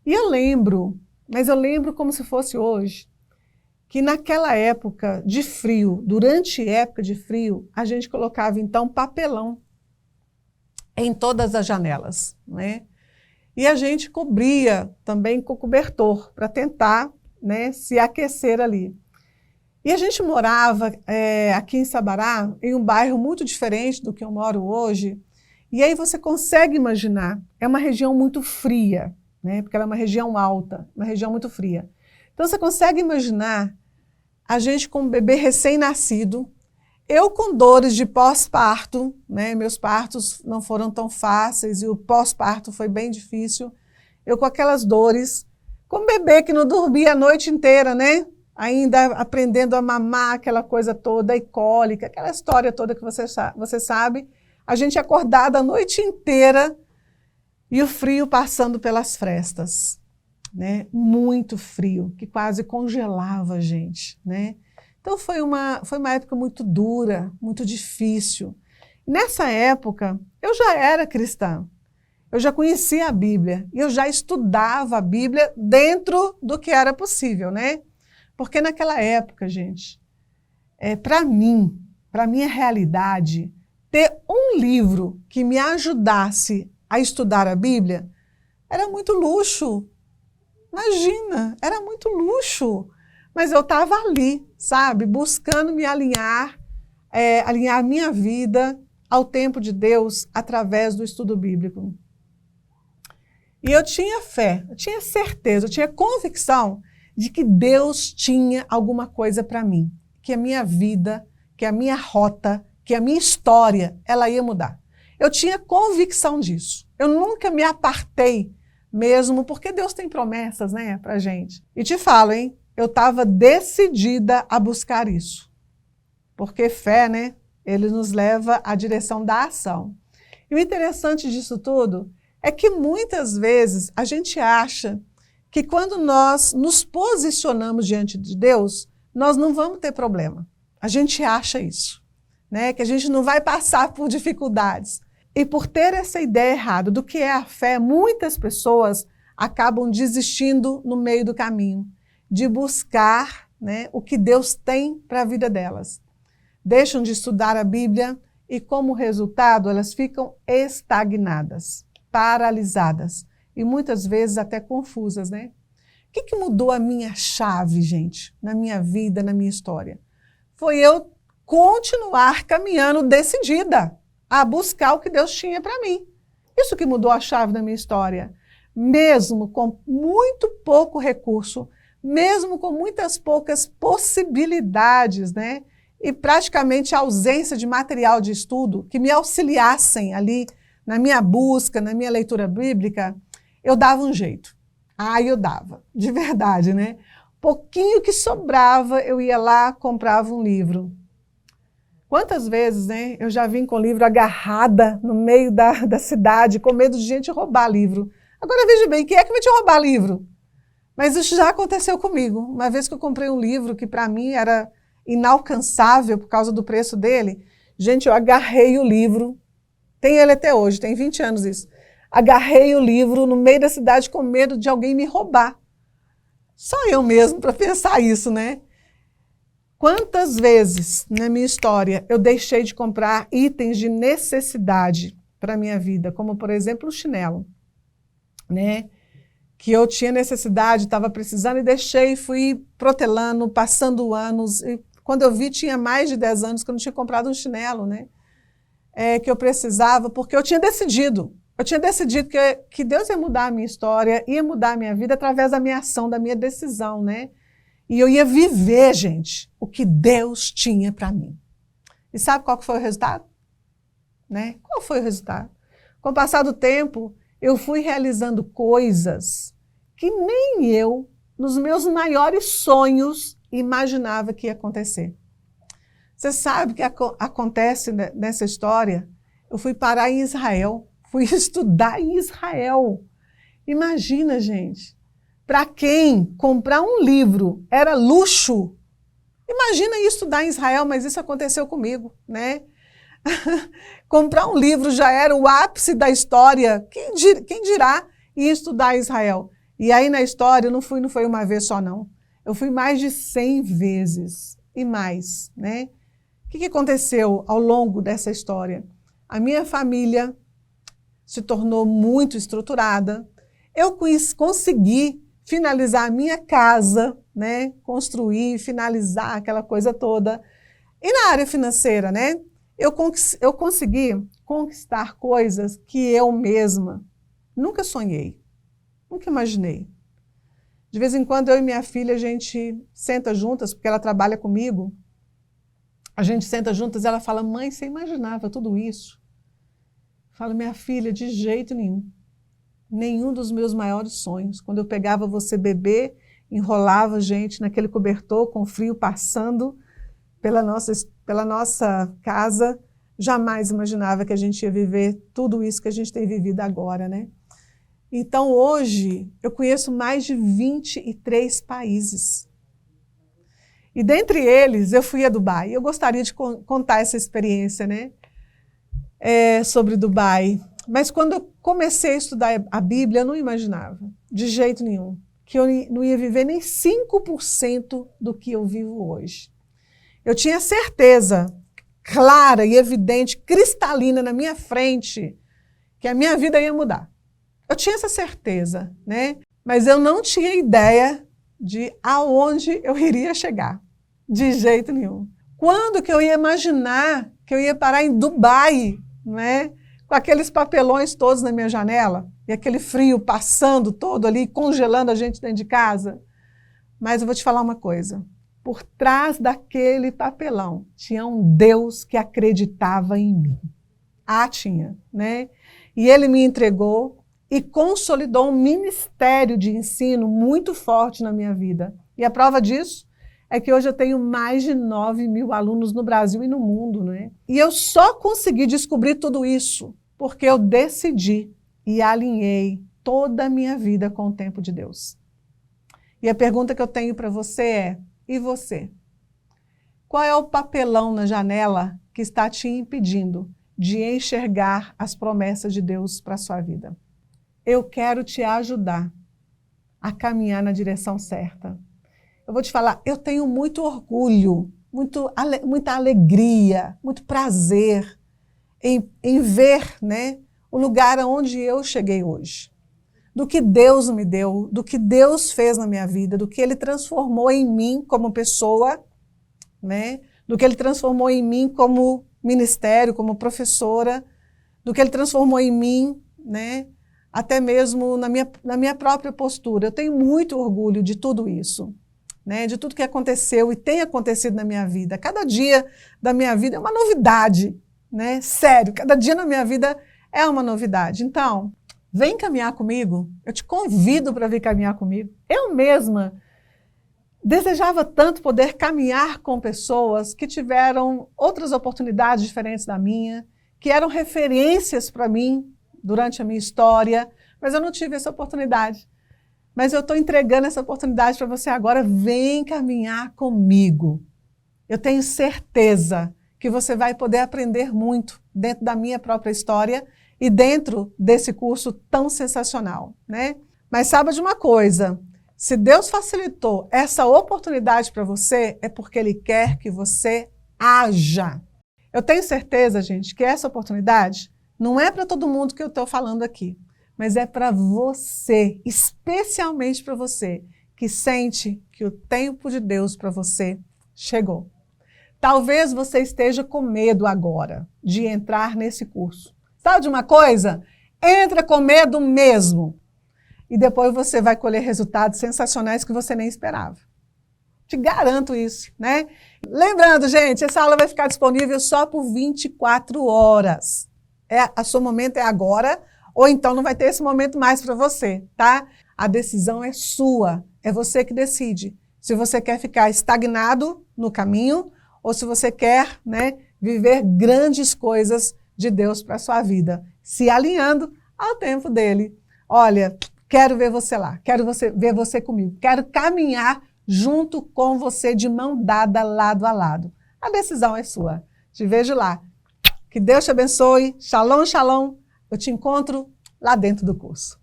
E eu lembro, mas eu lembro como se fosse hoje, que naquela época de frio, durante a época de frio, a gente colocava então papelão em todas as janelas, né? E a gente cobria também com cobertor para tentar, né, se aquecer ali. E a gente morava aqui em Sabará, em um bairro muito diferente do que eu moro hoje, e aí você consegue imaginar, é uma região muito fria, né, porque ela é uma região alta, uma região muito fria. Então você consegue imaginar a gente com um bebê recém-nascido, eu com dores de pós-parto, né, meus partos não foram tão fáceis e o pós-parto foi bem difícil, eu com aquelas dores, com um bebê que não dormia a noite inteira, né? Ainda aprendendo a mamar, aquela coisa toda, e cólica, aquela história toda que você sabe, a gente acordada a noite inteira e o frio passando pelas frestas, né? Muito frio, que quase congelava a gente, né? Então foi uma época muito dura, muito difícil. Nessa época, eu já era cristã, eu já conhecia a Bíblia, e eu já estudava a Bíblia dentro do que era possível, né? Porque naquela época, gente, para mim, para a minha realidade, ter um livro que me ajudasse a estudar a Bíblia era muito luxo. Imagina, era muito luxo. Mas eu estava ali, sabe, buscando me alinhar, alinhar minha vida ao tempo de Deus através do estudo bíblico. E eu tinha fé, eu tinha certeza, eu tinha convicção de que Deus tinha alguma coisa para mim, que a minha vida, que a minha rota, que a minha história, ela ia mudar. Eu tinha convicção disso. Eu nunca me apartei mesmo, porque Deus tem promessas, né, pra gente. E te falo, hein, eu estava decidida a buscar isso. Porque fé, né, ele nos leva à direção da ação. E o interessante disso tudo é que muitas vezes a gente acha que quando nós nos posicionamos diante de Deus, nós não vamos ter problema. A gente acha isso, né? Que a gente não vai passar por dificuldades. E por ter essa ideia errada do que é a fé, muitas pessoas acabam desistindo no meio do caminho, de buscar, né, o que Deus tem para a vida delas. Deixam de estudar a Bíblia e, como resultado, elas ficam estagnadas, paralisadas. E muitas vezes até confusas, né? O que mudou a minha chave, gente, na minha vida, na minha história? Foi eu continuar caminhando decidida. a buscar o que Deus tinha para mim. Isso que mudou a chave da minha história. Mesmo com muito pouco recurso, mesmo com muitas poucas possibilidades, né? E praticamente a ausência de material de estudo que me auxiliassem ali na minha busca, na minha leitura bíblica, eu dava um jeito. Eu dava, de verdade, né? Pouquinho que sobrava, eu ia lá, comprava um livro. Quantas vezes, né, eu já vim com o livro agarrada no meio da cidade, com medo de gente roubar livro. Agora veja bem, quem é que vai te roubar livro? Mas isso já aconteceu comigo. Uma vez que eu comprei um livro que para mim era inalcançável por causa do preço dele, gente, eu agarrei o livro, tem ele até hoje, tem 20 anos isso. Agarrei o livro no meio da cidade com medo de alguém me roubar. Só eu mesmo para pensar isso, né? Quantas vezes na minha história eu deixei de comprar itens de necessidade para a minha vida, como por exemplo o chinelo, né? Que eu tinha necessidade, estava precisando e deixei, fui protelando, passando anos. E quando eu vi, tinha mais de 10 anos que eu não tinha comprado um chinelo, né? Que eu precisava, porque eu tinha decidido. Eu tinha decidido que Deus ia mudar a minha história, ia mudar a minha vida através da minha ação, da minha decisão, né? E eu ia viver, gente, o que Deus tinha para mim. E sabe qual que foi o resultado? Né? Qual foi o resultado? Com o passar do tempo, eu fui realizando coisas que nem eu, nos meus maiores sonhos, imaginava que ia acontecer. Você sabe o que acontece nessa história? Eu fui parar em Israel, fui estudar em Israel. Imagina, gente, para quem comprar um livro era luxo, imagina ir estudar em Israel, mas isso aconteceu comigo, né? Comprar um livro já era o ápice da história, quem dirá ir estudar em Israel? E aí na história não foi uma vez só não, eu fui mais de 100 vezes e mais, né? O que aconteceu ao longo dessa história? A minha família se tornou muito estruturada, eu consegui finalizar a minha casa, né? Construir, finalizar aquela coisa toda. E na área financeira, né? Eu consegui conquistar coisas que eu mesma nunca sonhei, nunca imaginei. De vez em quando eu e minha filha, a gente senta juntas, porque ela trabalha comigo, a gente senta juntas e ela fala, mãe, você imaginava tudo isso? Eu falo, minha filha, de jeito nenhum. Nenhum dos meus maiores sonhos. Quando eu pegava você bebê, enrolava a gente naquele cobertor com frio passando pela nossa casa, jamais imaginava que a gente ia viver tudo isso que a gente tem vivido agora, né? Então, hoje, eu conheço mais de 23 países. E dentre eles, eu fui a Dubai. Eu gostaria de contar essa experiência, né? Sobre Dubai. Mas quando eu comecei a estudar a Bíblia, eu não imaginava, de jeito nenhum, que eu não ia viver nem 5% do que eu vivo hoje. Eu tinha certeza clara e evidente, cristalina na minha frente, que a minha vida ia mudar. Eu tinha essa certeza, né? Mas eu não tinha ideia de aonde eu iria chegar, de jeito nenhum. Quando que eu ia imaginar que eu ia parar em Dubai, né? Com aqueles papelões todos na minha janela, e aquele frio passando todo ali, congelando a gente dentro de casa. Mas eu vou te falar uma coisa, por trás daquele papelão tinha um Deus que acreditava em mim. Tinha, né? E ele me entregou e consolidou um ministério de ensino muito forte na minha vida. E a prova disso é que hoje eu tenho mais de 9.000 alunos no Brasil e no mundo, né? E eu só consegui descobrir tudo isso porque eu decidi e alinhei toda a minha vida com o tempo de Deus. E a pergunta que eu tenho para você é, e você? Qual é o papelão na janela que está te impedindo de enxergar as promessas de Deus para a sua vida? Eu quero te ajudar a caminhar na direção certa. Eu vou te falar, eu tenho muito orgulho, muita alegria, muito prazer em ver, né, o lugar onde eu cheguei hoje. Do que Deus me deu, do que Deus fez na minha vida, do que Ele transformou em mim como pessoa, né, do que Ele transformou em mim como ministério, como professora, do que Ele transformou em mim, né? Até mesmo na minha própria postura. Eu tenho muito orgulho de tudo isso, né? De tudo que aconteceu e tem acontecido na minha vida. Cada dia da minha vida é uma novidade, né? Sério, cada dia na minha vida é uma novidade. Então, vem caminhar comigo. Eu te convido para vir caminhar comigo. Eu mesma desejava tanto poder caminhar com pessoas que tiveram outras oportunidades diferentes da minha, que eram referências para mim durante a minha história, mas eu não tive essa oportunidade. Mas eu estou entregando essa oportunidade para você agora. Vem caminhar comigo. Eu tenho certeza que você vai poder aprender muito dentro da minha própria história e dentro desse curso tão sensacional, né? Mas saiba de uma coisa, se Deus facilitou essa oportunidade para você, é porque Ele quer que você haja. Eu tenho certeza, gente, que essa oportunidade não é para todo mundo que eu estou falando aqui, mas é para você, especialmente para você, que sente que o tempo de Deus para você chegou. Talvez você esteja com medo agora de entrar nesse curso. Sabe de uma coisa? Entra com medo mesmo. E depois você vai colher resultados sensacionais que você nem esperava. Te garanto isso, né? Lembrando, gente, essa aula vai ficar disponível só por 24 horas. O seu momento é agora, ou então não vai ter esse momento mais para você, tá? A decisão é sua, é você que decide. Se você quer ficar estagnado no caminho, ou se você quer, né, viver grandes coisas de Deus para a sua vida, se alinhando ao tempo dele. Olha, quero ver você lá, quero ver você comigo, quero caminhar junto com você de mão dada, lado a lado. A decisão é sua. Te vejo lá. Que Deus te abençoe. Shalom, shalom. Eu te encontro lá dentro do curso.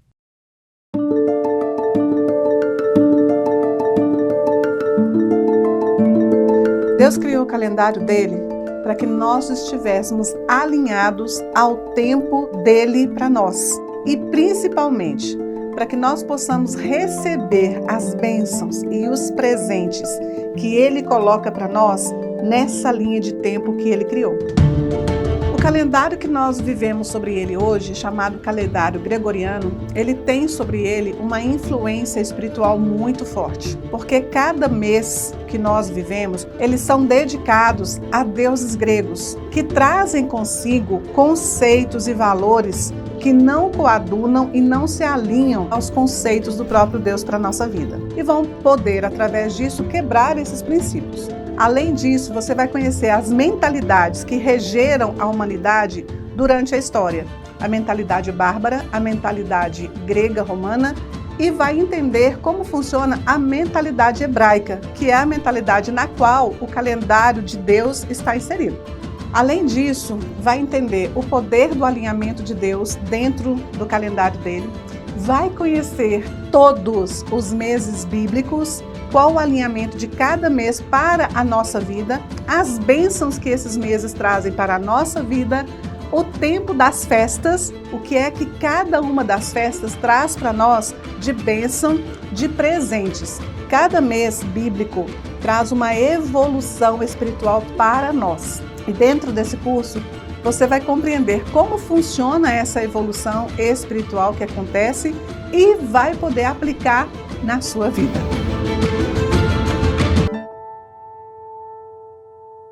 Deus criou o calendário dele para que nós estivéssemos alinhados ao tempo dele para nós. E principalmente, para que nós possamos receber as bênçãos e os presentes que ele coloca para nós nessa linha de tempo que ele criou. O calendário que nós vivemos sobre ele hoje, chamado calendário gregoriano, ele tem sobre ele uma influência espiritual muito forte, porque cada mês que nós vivemos, eles são dedicados a deuses gregos, que trazem consigo conceitos e valores que não coadunam e não se alinham aos conceitos do próprio Deus para a nossa vida. E vão poder, através disso, quebrar esses princípios. Além disso, você vai conhecer as mentalidades que regeram a humanidade durante a história. A mentalidade bárbara, a mentalidade grega romana, e vai entender como funciona a mentalidade hebraica, que é a mentalidade na qual o calendário de Deus está inserido. Além disso, vai entender o poder do alinhamento de Deus dentro do calendário dele, vai conhecer todos os meses bíblicos, qual o alinhamento de cada mês para a nossa vida, as bênçãos que esses meses trazem para a nossa vida, o tempo das festas, o que é que cada uma das festas traz para nós de bênção, de presentes. Cada mês bíblico traz uma evolução espiritual para nós. E dentro desse curso, você vai compreender como funciona essa evolução espiritual que acontece e vai poder aplicar na sua vida.